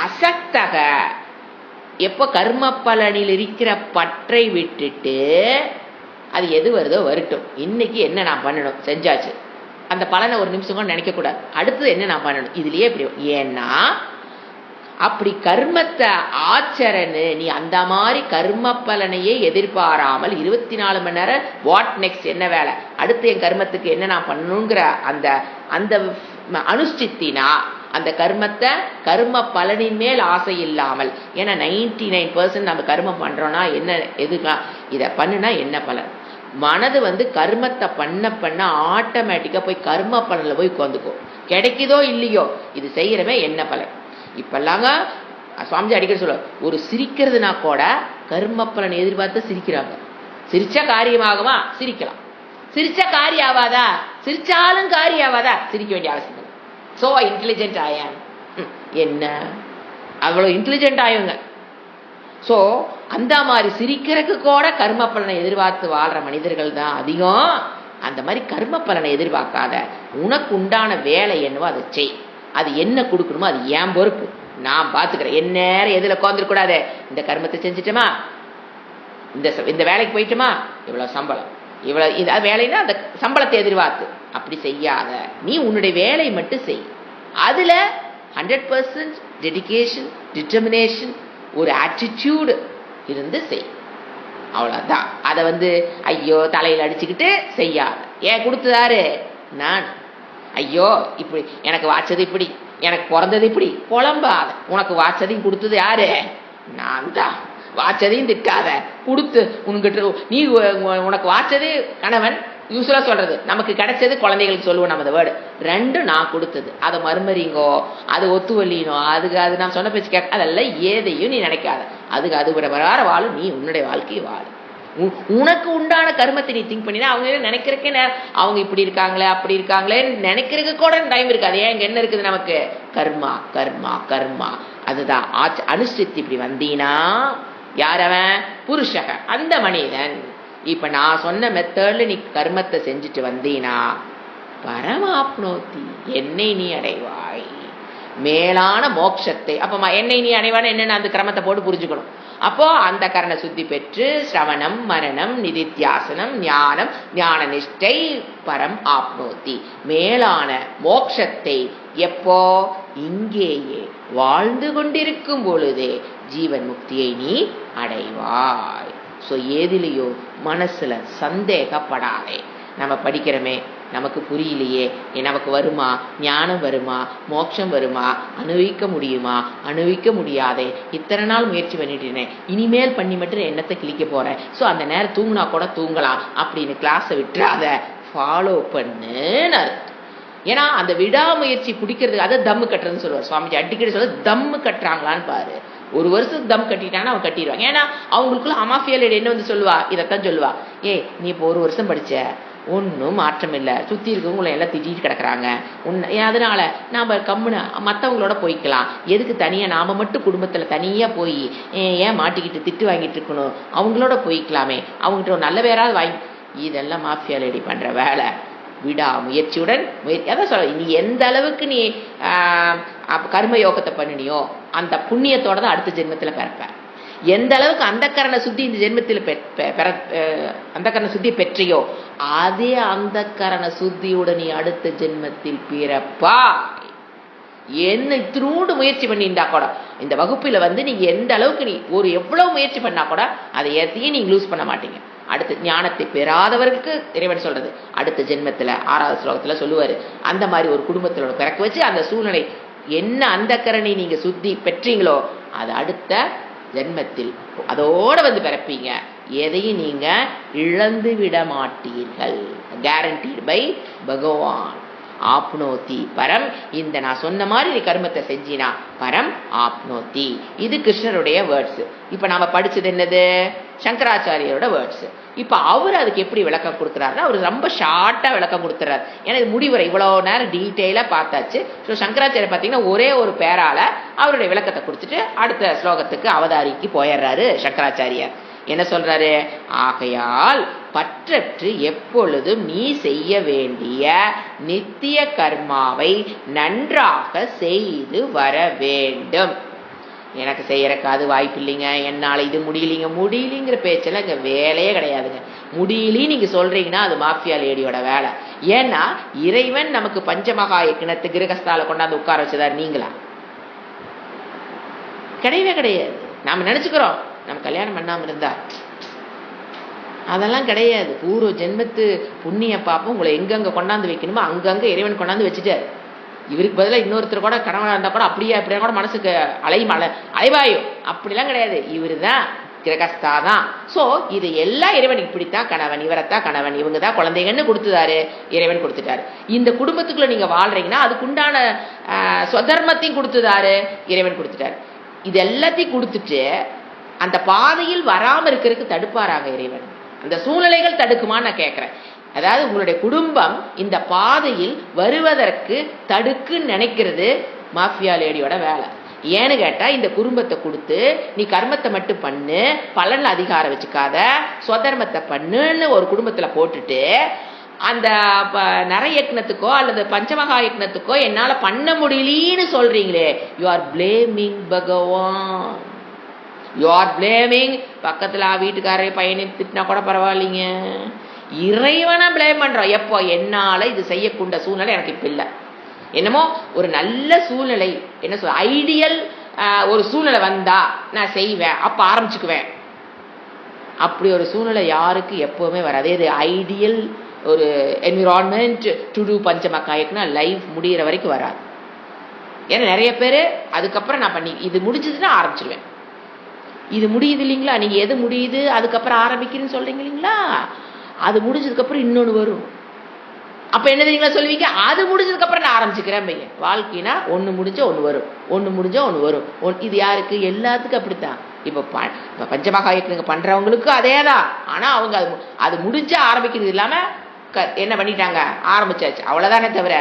அசக்தக எப்போ கர்ம பலனில் இருக்கிற பற்றை விட்டுட்டு, அது எது வருதோ வரட்டும், இன்னைக்கு என்ன நான் பண்ணணும் செஞ்சாச்சு, அந்த பலனை ஒரு நிமிஷம் கூட நினைக்க கூடாது. அடுத்தது என்ன நான் பண்ணணும் இதுலயே இப்படி. ஏன்னா அப்படி கர்மத்தை ஆச்சரன்னு நீ அந்த மாதிரி கர்ம பலனையே எதிர்பாராமல் 24 மணி நேரம் வாட் நெக்ஸ்ட், என்ன வேலை, அடுத்து என் கர்மத்துக்கு என்ன நான் பண்ணணுங்கிற அந்த அந்த அனுஷ்டித்தினா அந்த கர்மத்தை கர்ம பலனின் மேல் ஆசை இல்லாமல். ஏன்னா 99% நம்ம கர்மம் பண்றோம்னா என்ன, எதுக்கா இதை பண்ணுனா என்ன பலன். மனது கர்மத்தை பண்ண ஆட்டோமேட்டிக்கா போய் கர்ம பலன்ல போய் உட்காந்துக்கும். கிடைக்குதோ இல்லையோ இது செய்யறவே என்ன பலன். இப்பெல்லாங்க சுவாமிஜி அடிக்கடி சொல்ல, ஒரு சிரிக்கிறதுனா கூட கர்ம பலன் எதிர்பார்த்து சிரிக்கிறாங்க. சிரிச்சா காரியமாகுமா, சிரிக்கலாம். சிரிச்சா காரியம் ஆவாதா, சிரிச்சாலும் காரியம் ஆவாதா, சிரிக்க வேண்டிய அவசியம். சோ இன்டெலிஜென்ட் ஆயான் என்ன, அவ்வளவு இன்டெலிஜென்ட் ஆயுங்க. சோ அந்த மாதிரி சிரிக்கிறதுக்கு கூட கர்ம பலனை எதிர்பார்த்து வாழ்ற மனிதர்கள் தான் அதிகம். அந்த மாதிரி கர்ம பலனை எதிர்பார்க்காத, உனக்கு உண்டான வேலை என்னவோ அதை செய். அது என்ன கொடுக்கணுமோ அது ஏன் பொறுப்பு, நான் பாத்துக்கிறேன். என்ன நேரம் எதுல உட்காந்துருக்கூடாது, இந்த கர்மத்தை செஞ்சுட்டோமா, இந்த வேலைக்கு போயிட்டோமா, இவ்வளவு சம்பளம், இவ்வளவு இது வேலைன்னா அந்த சம்பளத்தை எதிர்பார்த்து அப்படி செய்யாத. நீ உன்னுடைய வேலையை மட்டும் செய். அதுல 100% டெடிகேஷன், டிட்டர்மினேஷன், ஒரு ஆட்டிடியூடு இருந்து செய். அவ்வளவுதான். அதை ஐயோ தலையில அடிச்சுக்கிட்டு செய்யாத. ஏன் கொடுத்ததாரு நான், ஐயோ இப்படி எனக்கு வாச்சது, இப்படி எனக்கு பிறந்தது, இப்படி புலம்பாத. உனக்கு வாச்சதையும் கொடுத்தது யாரு, நான் தான். வாச்சதையும் திட்டாத, கொடுத்து உன்கிட்ட நீ உனக்கு வாச்சது கணவன், யூஸ்வலா சொல்றது நமக்கு கிடைச்சது குழந்தைகளுக்கு சொல்லுவோம் நம்ம. அந்த வேர்டு ரெண்டும் நான் கொடுத்தது, அதை மறுமறிங்கோ, அது ஒத்து வள்ளினோ, அது நான் சொன்ன பேச்சு கேட்க, அதெல்லாம் ஏதையும் நீ நினைக்காத. அது பிரகார வாழும், நீ உன்னுடைய வாழ்க்கையை வாழு. உனக்கு உண்டான கர்மத்தை நீ திங்க் பண்ணினா அவங்க நினைக்கிறக்கே, அவங்க இப்படி இருக்காங்களே அப்படி இருக்காங்களே நினைக்கிறதுக்கு கூட டைம் இருக்காது. ஏன் என்ன இருக்குது நமக்கு, கர்மா கர்மா கர்மா. அதுதான் அனுஷ்டித்து இப்படி வந்தீனா, யாரவன் புருஷக, அந்த மனிதன். இப்ப நான் சொன்ன மெத்தட்ல நீ கர்மத்தை செஞ்சுட்டு வந்தீனா பரமாப்னோத்தி, என்னை நீ அடைவாய். மேலான மோட்சத்தை. அப்ப என்னை நீ அடைவான என்னென்ன அந்த கிரமத்தை போட்டு புரிஞ்சுக்கணும். அப்போ அந்த கரண சுத்தி பெற்று சிரவணம் மரணம் நிதித்தியாசனம் ஞானம் ஞான நிஷ்டை பரம் ஆப்னோதி, மேலான மோட்சத்தை எப்போ இங்கேயே வாழ்ந்து கொண்டிருக்கும் பொழுதே ஜீவன் முக்தியை நீ அடைவாய். ஸோ எதிலேயோ மனசுல சந்தேகப்படாதே. நம்ம படிக்கிறோமே, நமக்கு புரியலையே, நமக்கு வருமா, ஞானம் வருமா, மோட்சம் வருமா, அனுபவிக்க முடியுமா, அனுபவிக்க முடியாதே, இத்தனை நாள் முயற்சி பண்ணிட்டு இனிமேல் பண்ணி மட்டும் என்னத்தை கிளிக்க போறேன், ஸோ அந்த நேரம் தூங்கினா கூட தூங்கலாம் அப்படின்னு கிளாஸை விட்டு அதை ஃபாலோ பண்ணுன்னு அர்த்தம். ஏன்னா அந்த விடாமுயற்சி பிடிக்கிறதுக்கு அதை தம்மு கட்டுறதுன்னு சொல்லுவார் சுவாமிஜி. அடிக்கடி சொல்ல தம்மு கட்டுறாங்களான்னு பாரு. ஒரு வருஷத்துக்கு தம் கட்டிட்டாங்கன்னா அவன் கட்டிடுவாங்க. ஏன்னா அவங்களுக்குள்ள அமாஃபியல் என்ன வந்து சொல்லுவா, இதைத்தான் சொல்லுவா, நீ இப்போ ஒரு வருஷம் படிச்ச, ஒன்றும் மாற்றம் இல்லை, சுற்றி இருக்கவங்களை எல்லாம் திட்டிட்டு கிடக்குறாங்க, அதனால நாம் கம்முன்னு மற்றவங்களோட போய்க்கலாம், எதுக்கு தனியாக நாம் மட்டும் குடும்பத்தில் தனியாக போய் ஏன் மாட்டிக்கிட்டு திட்டு வாங்கிட்டு இருக்கணும், அவங்களோட போய்க்கலாமே, அவங்ககிட்ட ஒரு நல்ல பேராது வாங்கி. இதெல்லாம் மாஃபியா லேடி பண்ணுற வேலை. விடா முயற்சியுடன் அதான் சொல்ல, நீ எந்த அளவுக்கு நீ கர்ம யோகத்தை பண்ணினியோ அந்த புண்ணியத்தோட தான் அடுத்த ஜென்மத்தில் பிறப்ப. எந்த அளவுக்கு அந்த கரண சுத்தி இந்த ஜென்மத்தில் அந்த கரண சுத்தி பெற்றையோ அதே அந்த கரண சுத்தியுடன் நீ அடுத்த ஜென்மத்தில் பிறப்பா. என்ன இத்தினூண்டு முயற்சி பண்ணியிருந்தா கூட இந்த வகுப்பில் வந்து நீங்க எந்த அளவுக்கு நீ ஒரு எவ்வளவு முயற்சி பண்ணா கூட அதை எதையும் நீங்க லூஸ் பண்ண மாட்டீங்க. அடுத்த ஞானத்தை பெறாதவருக்கு இறைவன் சொல்றது அடுத்த ஜென்மத்தில் 6வது ஸ்லோகத்துல சொல்லுவாரு, அந்த மாதிரி ஒரு குடும்பத்திலோட பிறக்க வச்சு அந்த சூழ்நிலை என்ன அந்த கரணை நீங்க சுத்தி பெற்றீங்களோ அது அடுத்த ஜென்மத்தில் அதோட வந்து பிறப்பீங்க. எதையும் நீங்க இழந்து விட மாட்டீர்கள். கேரண்டீடு பை பகவான். ஆப்னோதி பரம். இந்த நான் சொன்ன மாதிரி நீ கர்மத்தை செஞ்சினா பரம் ஆப்னோதி. இது கிருஷ்ணருடைய வேர்ட்ஸ். இப்ப நாம படிச்சது என்னது, சங்கராச்சாரியோட வேர்ட்ஸ். இப்ப அவர் அதுக்கு எப்படி விளக்கம் கொடுக்குறாருன்னா அவர் ரொம்ப ஷார்ட்டா விளக்கம் கொடுத்துறாரு. எனக்கு முடிவுரை இவ்வளவு நேரம் டீட்டெயிலா பார்த்தாச்சு. ஸோ சங்கராச்சாரியர் பார்த்தீங்கன்னா ஒரே ஒரு பேரால அவருடைய விளக்கத்தை கொடுத்துட்டு அடுத்த ஸ்லோகத்துக்கு அவதாரிக்கு போயிடுறாரு சங்கராச்சாரியார். என்ன சொல்றாரு, ஆகையால் பற்றற்று எப்பொழுதும் நீ செய்ய வேண்டிய நித்திய கர்மாவை நன்றாக செய்து வர வேண்டும். எனக்கு செய்யறக்கு அது வாய்ப்பு இல்லைங்க, என்னால இது முடியலிங்கிற பேச்செல்லாம் இங்க வேலையே கிடையாதுங்க. முடியலன்னு நீங்க சொல்றீங்கன்னா அது மாஃபியா லேடியோட வேலை. ஏன்னா இறைவன் நமக்கு பஞ்சமகா யக்ஞத்து கிரகஸ்தால கொண்டாந்து உட்கார வச்சதாரு, நீங்களா? கிடையவே கிடையாது. நாம நினைச்சுக்கிறோம் நம்ம கல்யாணம் பண்ணாம இருந்தா, அதெல்லாம் கிடையாது. பூர்வ ஜென்மத்து புண்ணிய பாப்பம் உங்களை எங்கெங்க கொண்டாந்து வைக்கணுமோ அங்கங்க இறைவன் கொண்டாந்து வச்சுட்டாரு. இவருக்கு பதிலாக இன்னொருத்தர் கூட கணவனாக இருந்தா கூட அப்படியே கூட மனசுக்கு அலைவாயும் அப்படிலாம் கிடையாது. இவரு தான் கிரகஸ்தா தான். ஸோ இது எல்லாம் இறைவனுக்கு பிடித்தான் கணவன், இவரைத்தான் கணவன், இவங்க தான் குழந்தைங்கன்னு கொடுத்துட்டாரு, இறைவன் கொடுத்துட்டாரு. இந்த குடும்பத்துக்குள்ள நீங்க வாழ்றீங்கன்னா அதுக்குண்டான ஸ்வதர்மத்தையும் கொடுத்துட்டாரு, இறைவன் கொடுத்துட்டாரு. இது எல்லாத்தையும் கொடுத்துட்டு அந்த பாதையில் வராம இருக்கிறதுக்கு தடுப்பாராங்க இறைவன். அந்த சூழ்நிலைகள் தடுக்குமான்னு நான் கேட்கிறேன். அதாவது உங்களுடைய குடும்பம் இந்த பாதையில் வருவதற்கு தடுக்குன்னு நினைக்கிறது மாஃபியா லேடியோட வேலை. ஏன்னு கேட்டா இந்த குடும்பத்தை கொடுத்து நீ கர்மத்தை மட்டும் பண்ணு, பலன்ல அதிகாரம் வச்சுக்காத, ஸ்வதர்மத்தை பண்ணுன்னு ஒரு குடும்பத்துல போட்டுட்டு அந்த நரயக்னத்துக்கோ அல்லது பஞ்சமகா யக்னத்துக்கோ என்னால பண்ண முடியலன்னு சொல்றீங்களே, யூ ஆர் பிளேமிங் பகவான். You are blaming. பக்கத்துல வீட்டுக்காரரை பையனை திட்டினா கூட பரவாயில்லைங்க, இறைவனை பிளேம் பண்றோம். எப்போ என்னால இது செய்யக்கூட சூழ்நிலை எனக்கு இப்ப இல்லை, என்னமோ ஒரு நல்ல சூழ்நிலை, என்ன சொல் ஐடியல் ஒரு சூழ்நிலை வந்தா நான் செய்வேன், அப்ப ஆரம்பிச்சுக்குவேன். அப்படி ஒரு சூழ்நிலை யாருக்கு எப்பவுமே வராது. இது ஐடியல் ஒரு என்விரான்மெண்ட் டு டூ பஞ்சமக்காயக்குன்னா லைஃப் முடிகிற வரைக்கும் வராது. ஏன்னா நிறைய பேர் அதுக்கப்புறம் நான் பண்ணி இது முடிஞ்சதுன்னா ஆரம்பிச்சிருவேன். இது முடியுது இல்லைங்களா, நீங்க எது முடியுது அதுக்கப்புறம் ஆரம்பிக்கிறேன்னு சொல்றீங்க இல்லைங்களா, அது முடிஞ்சதுக்கு அப்புறம் இன்னொன்னு வரும். அப்ப என்ன தெரியுங்களா சொல்லுவீங்க, அது முடிஞ்சதுக்கு அப்புறம் நான் ஆரம்பிச்சுக்கிறேன் பையன். வாழ்க்கைனா ஒண்ணு முடிஞ்சா ஒண்ணு வரும், ஒண்ணு முடிஞ்சா ஒண்ணு வரும். இது யாருக்கு, எல்லாத்துக்கும் அப்படித்தான். இப்ப பஞ்சமகா யக்ஞங்க பண்றவங்களுக்கு அதேதான். ஆனா அவங்க அது முடிஞ்சா ஆரம்பிக்கிறது இல்லாம என்ன பண்ணிட்டாங்க, ஆரம்பிச்சாச்சு, அவ்வளவுதானே தவிர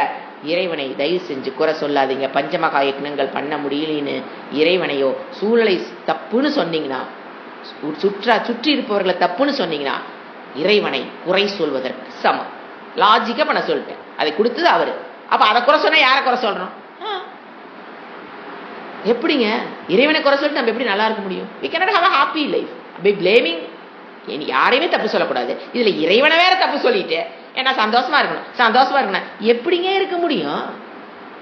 இறைவனை தயவு செஞ்சு குறை சொல்லாதீங்க. பஞ்சமகா யக்ஞங்கள் பண்ண முடியலன்னு இறைவனையோ சூழலை தப்புன்னு சொன்னீங்கன்னா, சுற்றி இருப்பவர்களை தப்புன்னு சொன்னீங்கன்னா இறைவனை குறை சொல்வதற்கு சமம். லாஜிக்கா பண்ண சொல்லிட்டேன், அதை கொடுத்தது அவரு. அப்ப அதை குறை சொன்னா யாரை குறை சொல்றோம்? எப்படிங்க இறைவனை குறை சொல்லிட்டு நம்ம எப்படி நல்லா இருக்க முடியும்? we cannot have a happy life by blaming. யாரையுமே தப்பு சொல்லக்கூடாது, இதுல இறைவனை வேற தப்பு சொல்லிட்டு ஏன்னா சந்தோஷமா இருக்கணும் எப்படிங்க இருக்க முடியும்?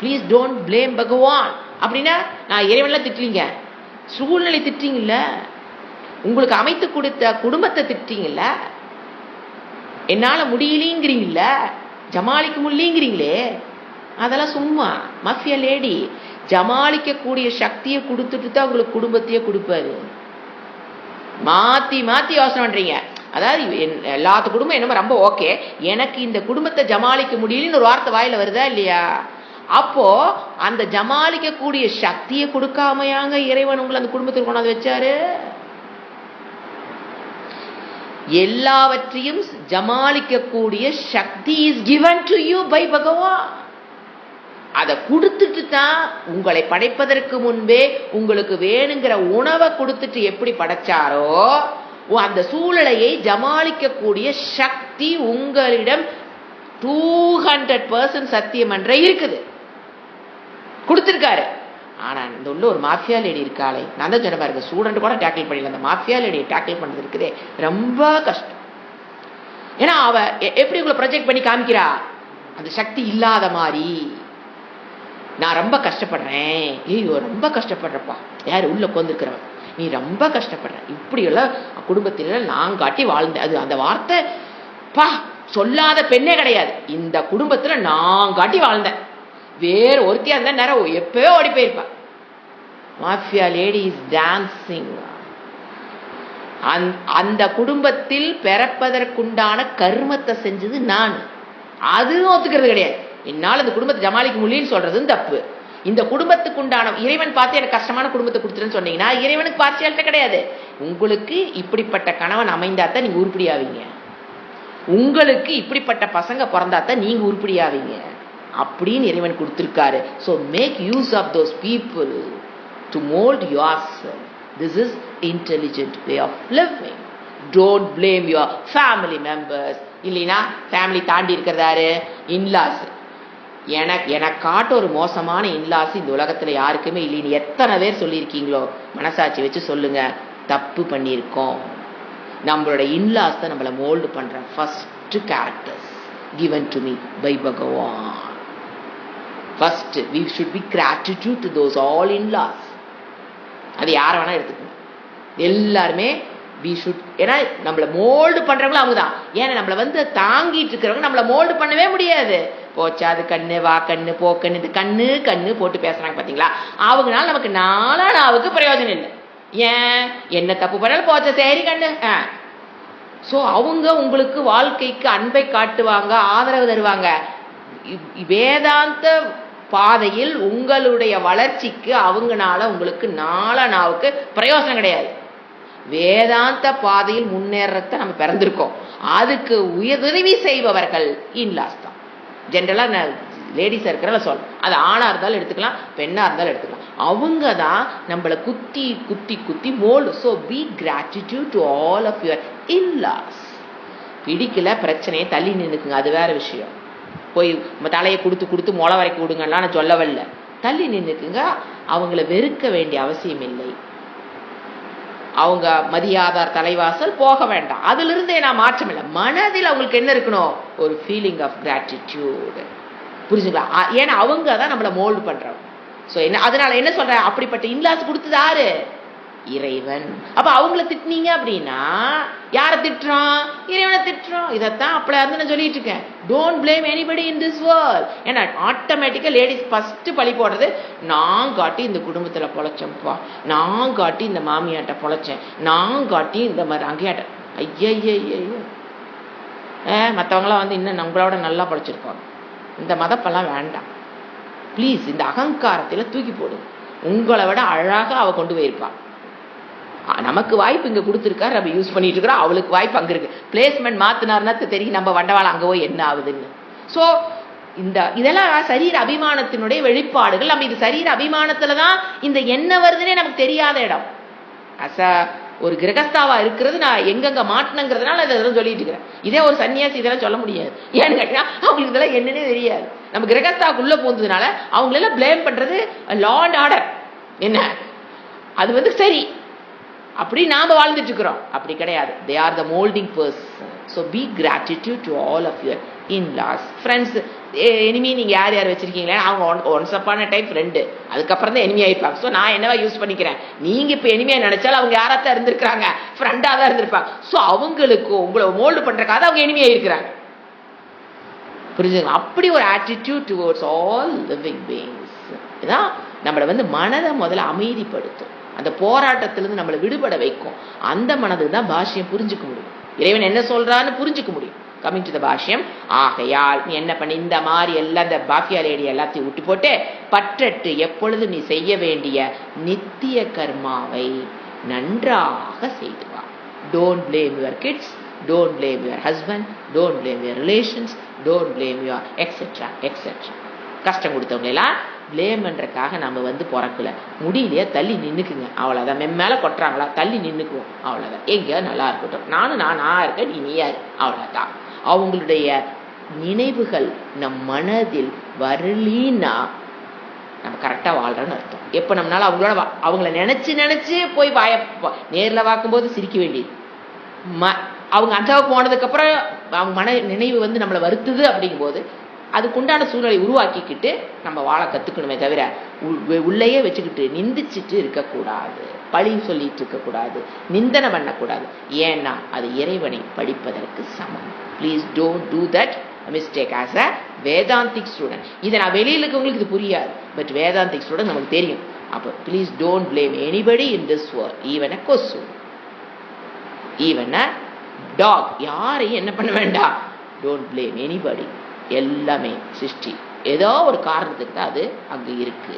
ப்ளீஸ் டோன்ட் பிளேம் பகவான். அப்படின்னா நான் இறைவன்ல திட்டலீங்க, சூழ்நிலை திட்டீங்கல்ல, உங்களுக்கு அமைத்து கொடுத்த குடும்பத்தை திட்டீங்கல்ல, என்னால முடியலங்கிறீங்கல்ல, ஜமாளிக்க முடியலங்கிறீங்களே, அதெல்லாம் சும்மா. மஃபியா லேடி ஜமாளிக்க கூடிய சக்தியை கொடுத்துட்டு தான் உங்களுக்கு குடும்பத்தையே கொடுப்பாரு. மாத்தி மாத்தி யோசனை பண்றீங்க. அதாவது எல்லாத்து குடும்பம் என்னமோ ரொம்ப ஓகே, எனக்கு இந்த குடும்பத்தை ஜமாளிக்க முடியலன்னு ஒரு வார்த்தை வாயில வருதா இல்லையா? அப்போ அந்த ஜமாளிக்க கூடிய சக்தியை கொடுக்காமையாங்க இறைவன் உங்களை அந்த குடும்பத்தில் கொண்டாந்து வச்சாரு. எல்லாவற்றையும் ஜமாளிக்க கூடிய சக்தி is given to you by பகவான். அதை கொடுத்துட்டு தான் உங்களை படைப்பதற்கு முன்பே உங்களுக்கு வேணுங்கிற உணவை கொடுத்துட்டு எப்படி படைச்சாரோ அந்த சூழ்நிலையை ஜமாளிக்க கூடிய சக்தி உங்களிடம் 200% சத்தியம் என்ற இருக்குது, கொடுத்திருக்காரு. ஆனா இந்த உள்ள ஒரு மாஃபியா லேடி இருக்காளே, நான் தான் சொன்ன பாருங்க, ஸ்டூடெண்ட் கூட டேக்கிள் பண்ணல, அந்த மாஃபியா லேடியை டேக்கிள் பண்றது இருக்குதே ரொம்ப கஷ்டம். ஏன்னா அவ எப்படி உங்களை ப்ரொஜெக்ட் பண்ணி காமிக்கிறா, அந்த சக்தி இல்லாத மாதிரி. நான் ரொம்ப கஷ்டப்படுறேன், ஐயோ ரொம்ப கஷ்டப்படுறப்பா, யாரு உள்ள உட்காந்துருக்கிறவன், நீ ரொம்ப கஷ்டப்படுற, இப்படி எல்லாம் குடும்பத்தில நான் காட்டி வாழ்ந்தேன். அது அந்த வார்த்தை பா சொல்லாத பெண்ணே கிடையாது. இந்த குடும்பத்துல நான் காட்டி வாழ்ந்தேன், வேற ஒருத்தியா இருந்தா நேரம் எப்பயோ ஓடி போயிருப்பா. Mafia lady is dancing. அந்த குடும்பத்தில் பிறப்பதற்குண்டான கர்மத்தை செஞ்சது நான், அதுவும் ஒத்துக்கிறது கிடையாது. என்னால் அந்த குடும்பத்தை ஜமாளிக்க முடியலன்னு சொல்றதும் தப்பு. இந்த குடும்பத்துக்கு உண்டான இறைவன் பார்த்து எனக்கு கஷ்டமான குடும்பத்தை கொடுத்துருன்னு சொன்னீங்கன்னா இறைவனுக்கு பார்சியாலிட்டி கிடையாது. உங்களுக்கு இப்படிப்பட்ட கணவன் அமைந்தாத்தான் நீங்க உருப்படியாவீங்க, உங்களுக்கு இப்படிப்பட்ட பசங்க பிறந்தாத்தான் நீங்க உருப்படியாவீங்க அப்படின்னு இறைவன் கொடுத்திருக்காரு. So make use of those people to mold yourself. This is intelligent way of living. Don't blame your family members. இல்லைன்னா ஃபேமிலி தாண்டி இருக்கிறதாரு இன்லாஸ். எனக்கு காட்ட ஒரு மோசமான இன்லாஸ் இந்த உலகத்துல யாருக்குமே இல்லைன்னு எத்தனை பேர் சொல்லியிருக்கீங்களோ மனசாட்சி வச்சு சொல்லுங்க. தப்பு பண்ணியிருக்கோம். நம்மளோட இன்லாஸ் தான் நம்மளை மோல்டு பண்ற first characters given to me by பகவான். First we should be gratitude to those all in-laws. அது யார வேணா எடுத்துக்கணும், எல்லாருமே we should. ஏன்னா நம்மளை மோல்டு பண்றவங்களும் அவங்க தான். ஏன்னா நம்மளை வந்து தாங்கிட்டு இருக்கிறவங்க நம்மளை மோல்டு பண்ணவே முடியாது. போச்சா அது கண்ணு, வா கண்ணு, போ கண்ணு, இது கண்ணு கண்ணு போட்டு பேசுறாங்க பாத்தீங்களா, அவங்கனால நமக்கு நாளானாவுக்கு பிரயோஜனம் இல்லை. ஏன் என்ன தப்பு பண்ணாலும் போச்சா சரி கண்ணு. சோ அவங்க உங்களுக்கு வாழ்க்கைக்கு அன்பை காட்டுவாங்க, ஆதரவு தருவாங்க. வேதாந்த பாதையில் உங்களுடைய வளர்ச்சிக்கு அவங்கனால உங்களுக்கு நாளானாவுக்கு பிரயோஜனம் கிடையாது. வேதாந்த பாதையில் முன்னேறத நம்ம பிறந்திருக்கோம், அதுக்கு உதவி செய்பவர்கள் இன்லாஸ் தான். ஜென்ரலா லேடிஸா இருக்கிறத சொல்றேன், அது ஆணா இருந்தாலும் எடுத்துக்கலாம், பெண்ணா இருந்தாலும் எடுத்துக்கலாம். அவங்க தான் நம்மளை குத்தி குத்தி குத்தி mould. So be gratitude to all of your in laws. பிடிக்கல பிரச்சனையை தள்ளி நின்றுக்குங்க, அது வேற விஷயம். போய் தலையை கொடுத்து கொடுத்து மொளை வரைக்கும் விடுங்கலாம் நான் சொல்லவில்லை. தள்ளி நின்றுக்குங்க, அவங்கள வெறுக்க வேண்டிய அவசியம் இல்லை. அவங்க மதியாதார் தலைவாசல் போக வேண்டாம், அதுல இருந்தே நான் மாற்றம் இல்லை. மனதில் அவங்களுக்கு என்ன இருக்கணும், ஒரு ஃபீலிங் ஆஃப் கிராட்டிடியூட். புரிஞ்சுங்களா? ஏன்னா அவங்க தான் நம்மளை மோல்டு பண்றவங்க. ஸோ என்ன அதனால என்ன சொல்ற, அப்படிப்பட்ட இன்லாஸ் கொடுத்தது யாரு, இறைவன். அப்ப அவங்கள திட்டினீங்க அப்படின்னா யாரை திட்டுறோம், இறைவனை திட்டுறோம். இதைத்தான் அப்படி இருந்து நான் சொல்லிட்டு இருக்கேன். Don't blame anybody in this world. ஏன்னா ஆட்டோமேட்டிக்கா லேடிஸ் ஃபர்ஸ்ட் பழி போடுறது, நான் காட்டி இந்த குடும்பத்துல பொழைச்சேன்ப்பா, நான் காட்டி இந்த மாமியாட்ட பொழைச்சேன், நான் காட்டி இந்த மாதிரி அங்கேயாட்ட. ஐயோ மற்றவங்களாம் வந்து இன்னும் நம்மளோட நல்லா படிச்சிருப்பாங்க. இந்த மதப்பெல்லாம் வேண்டாம் ப்ளீஸ். இந்த அகங்காரத்தில தூக்கி போடுங்க. உங்களை விட அழகாக அவ கொண்டு போயிருப்பா. நமக்கு வாய்ப்பு இங்க கொடுத்துருக்காரு, நம்ம யூஸ் பண்ணிட்டு இருக்கிறோம். அவளுக்கு வாய்ப்பு அங்க இருக்கு. பிளேஸ்மெண்ட் மாத்தினார்னா தெரியும் நம்ம வண்டவாளம் அங்க போய் என்ன ஆகுதுன்னு. சோ இதெல்லாம் சரீர அபிமானத்தினுடைய வெளிப்பாடுகள். நம்ம இது சரீர அபிமானத்துலதான் இந்த என்ன வருதுன்னே நமக்கு தெரியாத இடம். ஒரு கிரகஸ்தாவா இருக்கிறது நான் எங்கெங்க மாட்டினங்கிறதுனால இதெல்லாம் சொல்லிட்டு இருக்கிறேன். இதே ஒரு சன்னியாசி இதெல்லாம் சொல்ல முடியாது. ஏன்னு கேட்டா அவங்களுக்கு இதெல்லாம் என்னன்னே தெரியாது. நம்ம கிரகஸ்தாவுக்குள்ள போனதுனால அவங்களெல்லாம் பிளேம் பண்றது லா அண்ட் ஆர்டர். என்ன அது சரி அப்படி நாம வாழ்ந்துட்டு இருக்கிறோம். அப்படி கிடையாது. They are the moulding person. So be gratitude to all of your in laws, friends. Enemy நீங்க யார் யார் வச்சிருக்கீங்களே அவங்க ஒன்ஸ் அப்பான டைம் ஃப்ரெண்டு, அதுக்கப்புறம் தான் எனிமி ஆயிப்பாங்க. ஸோ நான் என்னவா யூஸ் பண்ணிக்கிறேன், நீங்க இப்ப எனிமியா நினைச்சாலும் அவங்க யாராத்தான் இருந்திருக்கிறாங்க, ஃப்ரெண்டா தான் இருந்திருப்பாங்க. ஸோ அவங்களுக்கு உங்களை மோல்டு பண்றதுக்காக அவங்க எனிமியா இருக்கிறாங்க. புரிஞ்சுங்க? அப்படி ஒரு attitude towards all living beings இதான் நம்மளை மனதை முதல்ல அமைதிப்படுத்தும், அந்த போராட்டத்திலிருந்து நம்மளை விடுபட வைக்கும். அந்த மனதுக்கு தான் பாஷ்யம் புரிஞ்சுக்க முடியும், இறைவன் என்ன சொல்றான்னு புரிஞ்சுக்க முடியும். கமிங் டு த பாஷ்யம். ஆகையால் நீ என்ன பண்ணி இந்த மாதிரி எல்லாம் இந்த பாக்கியா லேடி எல்லாத்தையும் விட்டு போட்டு பற்றட்டு எப்பொழுதும் நீ செய்ய வேண்டிய நித்திய கர்மாவை நன்றாக செய்துவா. Don't blame your kids, don't blame your husband, don't blame your relations, don't blame your etc etc. கஷ்டம் கொடுத்தவங்க எல்லாம் பிளேம் பண்றதுக்காக நம்ம பிறக்கல. முடியலையே தள்ளி நின்னுக்குங்க, அவ்வளவுதான். மேல கொட்டுறாங்களா தள்ளி நின்னுக்குவோம், அவ்வளவுதான். எங்கேயோ நல்லா இருக்கட்டும், நானா இருக்க நீ நீயாரு, அவ்வளவுதான். அவங்களுடைய நினைவுகள் நம் மனதில் வரலினா நம்ம கரெக்டா வாழ்றோன்னு அர்த்தம். எப்ப நம்மளால அவங்கள நினைச்சு போய் நேர்ல பார்க்கும்போது சிரிக்க வேண்டியது, அவங்க அஞ்சாவை போனதுக்கு அப்புறம் அவங்க மன நினைவு நம்மளை வருத்துது. அப்படிங்கும் போது அதுக்குண்டான சூழலை உருவாக்கிக்கிட்டு நம்ம வாழ கத்துக்கணுமே தவிர உள்ளேயே வச்சுக்கிட்டு நிந்திச்சுட்டு இருக்கக்கூடாது, பழி சொல்லிட்டு இருக்கக்கூடாது, நிந்தனை பண்ணக்கூடாது. ஏன்னா அது இறைவனை படிப்பதற்கு சமம். Please don't do that mistake as a Vedantic student. இதை நான் வெளியில இருக்கவங்களுக்கு இது புரியாது, பட் வேதாந்திக் ஸ்டூடெண்ட் நமக்கு தெரியும். அப்போ please don't blame anybody in this world, even அ கொசு, ஈவன் அ டாக். யாரையும் என்ன பண்ண வேண்டாம், டோன்ட் பிளேம் எனிபடி. எல்லாமே சிருஷ்டி, ஏதோ ஒரு காரணத்துக்கு தான் அது அங்கு இருக்கு.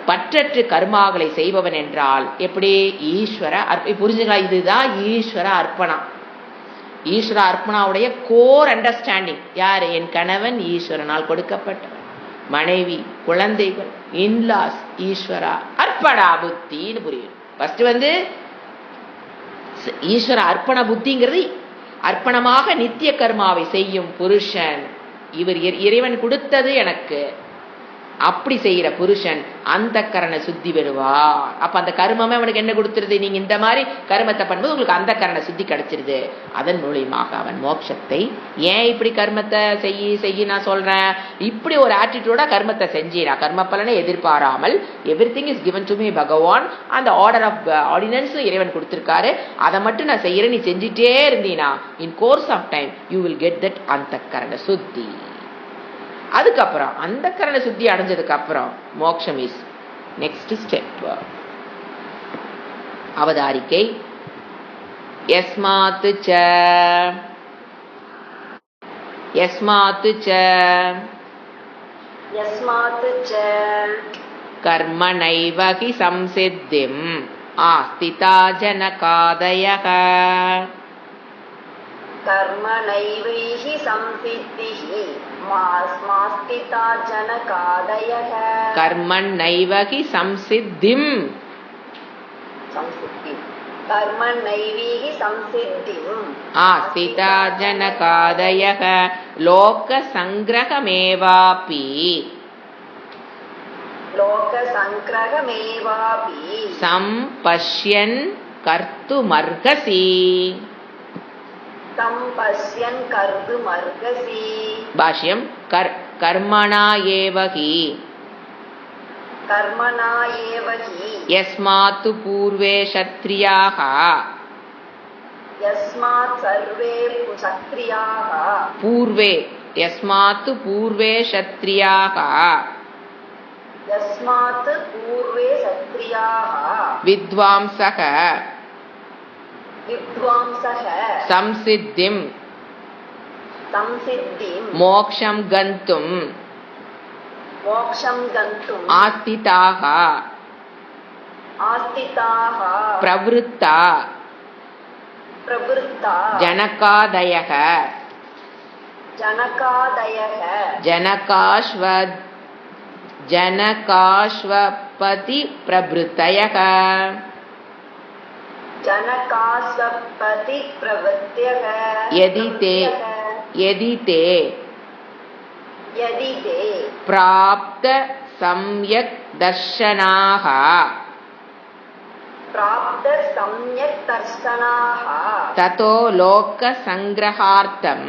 பற்றற்று கர்மாக்களை செய்பவன் என்றால் எப்படி, ஈஸ்வர புரிஞ்சுங்களா? இதுதான் ஈஸ்வர அர்ப்பணம். ஈஸ்வர அர்ப்பணாவுடைய கோர் அண்டர்ஸ்டாண்டிங் யாரு? என் கணவன் ஈஸ்வரனால் கொடுக்கப்பட்டவன், மனைவி, குழந்தைகள், இன்லாஸ், ஈஸ்வரா அர்ப்பணா புத்தின்னு புரியும். ஃபர்ஸ்ட் ஈஸ்வர அர்ப்பண புத்திங்கிறது அர்ப்பணமாக நித்திய கர்மாவை செய்யும் புருஷன். இவர் இறைவன் கொடுத்தது எனக்கு, அப்படி செய்யற புருஷன் அந்த கரண சுத்தி பெறுவார். அப்ப அந்த கர்மமே அவனுக்கு என்ன கொடுத்துருது, நீங்க இந்த மாதிரி கர்மத்தை பண்ணும்போது உங்களுக்கு அந்த கரண சுத்தி கிடைச்சிருது. அதன் மூலியமாக அவன் மோட்சத்தை. ஏன் இப்படி கர்மத்தை செய்ய நான் சொல்றேன், இப்படி ஒரு ஆட்டிடியூடா கர்மத்தை செஞ்சீனா கர்ம பலனை எதிர்பாராமல் everything is given to me பகவான், அந்த ஆர்டர் ஆஃப் ஆர்டினன்ஸ் இறைவன் கொடுத்திருக்காரு, அதை மட்டும் நான் செய்யறேன், நீ செஞ்சிட்டே இருந்தீனா in course of time you will get that அந்த கரண சுத்தி. அதுக்கப்புறம் அந்த கரண சுத்தி அடைஞ்சதுக்கு அப்புறம் மோட்சம் இஸ் நெக்ஸ்ட் ஸ்டெப். அவதாரிக்கை. யஸ்மாத் ச கர்மணைவ ஹி சம்சித்திம் ஆஸ்திதா ஜனகாதயः. கர்மணைவைஹி சம்சித்திஹி மாஸ்திதா ஜனகாதயः. கர்மணைவ ஹி சம்சித்திம் கர்மணைவைஹி சம்சித்திம் ஆஸ்திதா ஜனகாதயः. லோக சங்கிரகமேவாபி சம்பஷ்யன் கர்த்துமர்ஹசி. பாஷ்யம். கர்மணா ஏவ ஹி யஸ்மாத் பூர்வே க்ஷத்ரியாः பூர்வே யஸ்மாத் பூர்வே க்ஷத்ரியாः வித்வாம்சக சம்சித்திம் மோக்ஷம் கந்தும் ஆஸ்திதாः பிரவருத்தா ஜனகாதயः ஜனகாஸ்வபதி பிரபுத்தயः. யதி தே பிராப்த சம்யக் தர்ஷனாக प्राप्त सम्यक् दर्शनाः ததோ லோக சங்கிரகார்த்தம்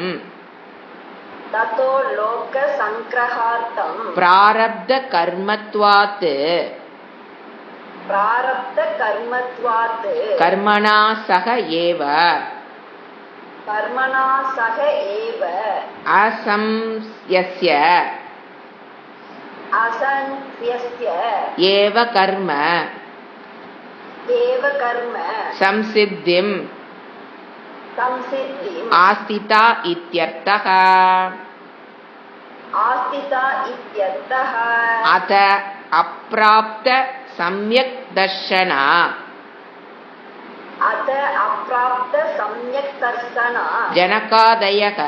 ततो लोकसङ्ग्रहार्थं பிராரப்த கர்மத்வாத் प्रारब्धकर्मत्वात् கர்மணா சக ஏவ कर्मणा सह एव அசம்யஸ்ய असंस्यस्य ஏவ கர்ம एव कर्म சம்சித்திம் संसिद्धिम् ஆஸ்திதா இத்யர்த்தः आस्थिता इत्यर्थः அத அப்ராப்த சம்யக் தர்ஷனா अत अप्राप्त सम्यक् दर्शना ஜனகாதயக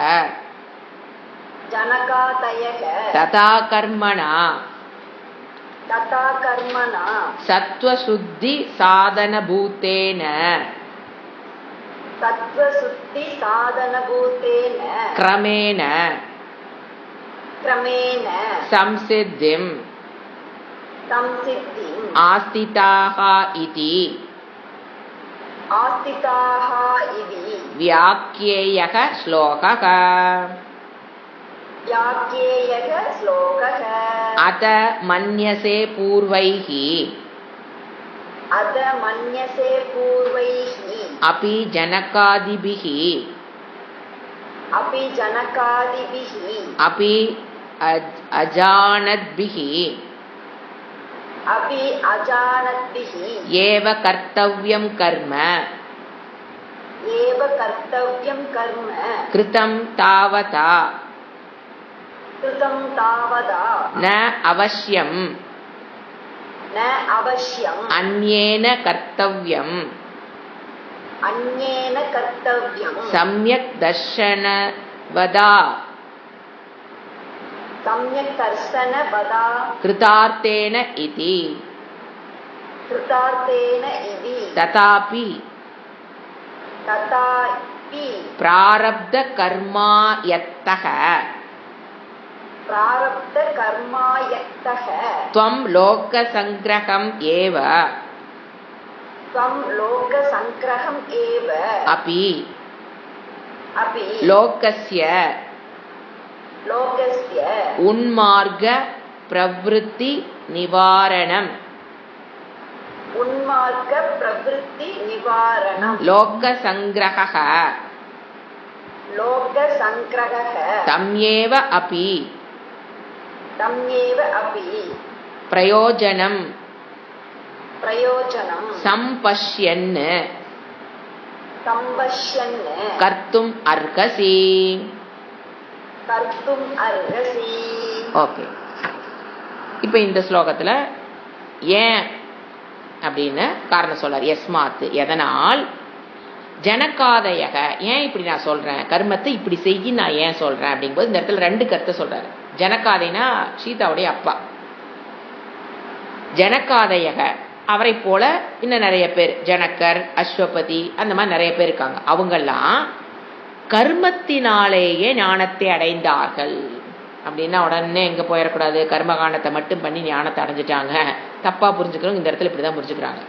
जनकादयः ததா கர்மணா तथा कर्मणा சத்வசுத்தி சாதனபூதேன तत्त्वशुद्धि साधनभूतेन கிரமேண क्रमेण சம்சித்திம் संसिद्धिम् ஆஸ்திதாக இதி आस्थिताः इति வியாக்கியேயக ஸ்லோகः व्याख्येयः श्लोकः அத மன்யசே பூர்வைஹி अथ मन्यसे पूर्वैः அபி ஜனகாதிபிஹி अपि जनकादिभिः அபி அஜானத்பிஹி अपि अजानद्भिः ஏவ கர்த்தவ்யம் கர்ம एव कर्तव्यं कर्म கிருதம் தாவதா कृतं तावदा ந அவசியம் न अवश्यम् அந்யேன கர்த்தவ்யம் अन्येन कर्तव्यम् சம்யக் தர்ஷனவதா सम्यक् दर्शनवदा கிருதார்த்தேன இதி कृतार्थेन इति ததாபி तथापि பிராரப்த கர்மாயத்தக प्रारब्धकर्मायक्तः त्वं लोकसङ्ग्रहम् एव त्वं लोकसङ्ग्रहम् एव अपि अपि लोकस्य लोकस्य उन्मार्ग प्रवृत्ति निवारणम् उन्मार्ग प्रवृत्ति निवारणम् लोकसङ्ग्रहः लोकसङ्ग्रहः तम्येव अपि तम्येव अपि प्रयोजनं सम्पश्यन् सम्पश्यन् कर्तुम् अर्हसि कर्तुम् अर्हसि ஓகே. இப்போ இந்த ஸ்லோகத்தில் ஏன் அப்படின்னு காரணம் சொல்றார். யஸ்மாத் எதனால், ஜனகாதயக ஏன் இப்படி நான் சொல்றேன், கர்மத்தை இப்படி செய்ய நான் ஏன் சொல்றேன் அப்படிங்கும்போது இந்த இடத்துல ரெண்டு கருத்தை சொல்றாரு. ஜனகாதைனா சீதாவுடைய அப்பா. ஜனகாதயக அவரை போல இன்னும் நிறைய பேர், ஜனகர், அஸ்வபதி, அந்த மாதிரி நிறைய பேர் இருக்காங்க. அவங்கெல்லாம் கர்மத்தினாலேயே ஞானத்தை அடைந்தார்கள் அப்படின்னா உடனே எங்க போயிடக்கூடாது, கர்மகாண்டத்தை மட்டும் பண்ணி ஞானத்தை அடைஞ்சிட்டாங்க, தப்பா புரிஞ்சுக்கிறவங்க இந்த இடத்துல இப்படிதான் புரிஞ்சுக்கிறாங்க.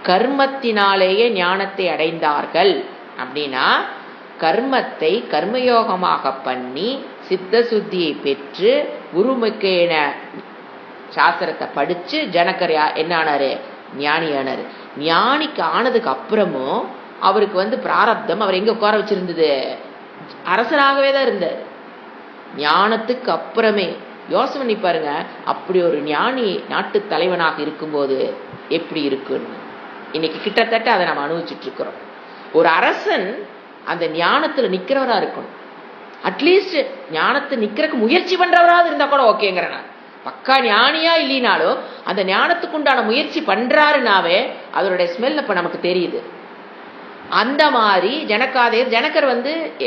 கர்மத்தினாலேயே ஞானத்தை அடைந்தார்கள் அப்படின்னா கர்மத்தை கர்மயோகமாக பண்ணி சித்த சுத்தியை பெற்று குருமுக்கேன சாஸ்திரத்தை படிச்சு ஜனகர் என்ன ஆனாரு, ஞானி ஆனாரு. ஞானிக்கு ஆனதுக்கு அப்புறமும் அவருக்கு பிராரப்தம் அவர் எங்க உட்கார வச்சிருந்தது, அரசனாகவே தான் இருந்தார். ஞானத்துக்கு அப்புறமே யோசனை பண்ணி பாருங்க, அப்படி ஒரு ஞானி நாட்டு தலைவனாக இருக்கும்போது எப்படி இருக்குன்னு இன்னைக்கு கிட்டத்தட்ட அதை நம்ம அனுபவிச்சுட்டு இருக்கிறோம். ஒரு அரசன் அந்த ஞானத்துல நிக்கிறவரா இருக்கணும். அட்லீஸ்ட் ஞானத்தை நிக்கிறதுக்கு முயற்சி பண்றவராவது இருந்தா கூட ஓகேங்கிற நான். பக்கா ஞானியா இல்லைனாலும் அந்த ஞானத்துக்கு உண்டான முயற்சி பண்றாருனாவே அதனுடைய ஸ்மெல் அப்ப நமக்கு தெரியுது. அந்த மாதிரி ஜனகர்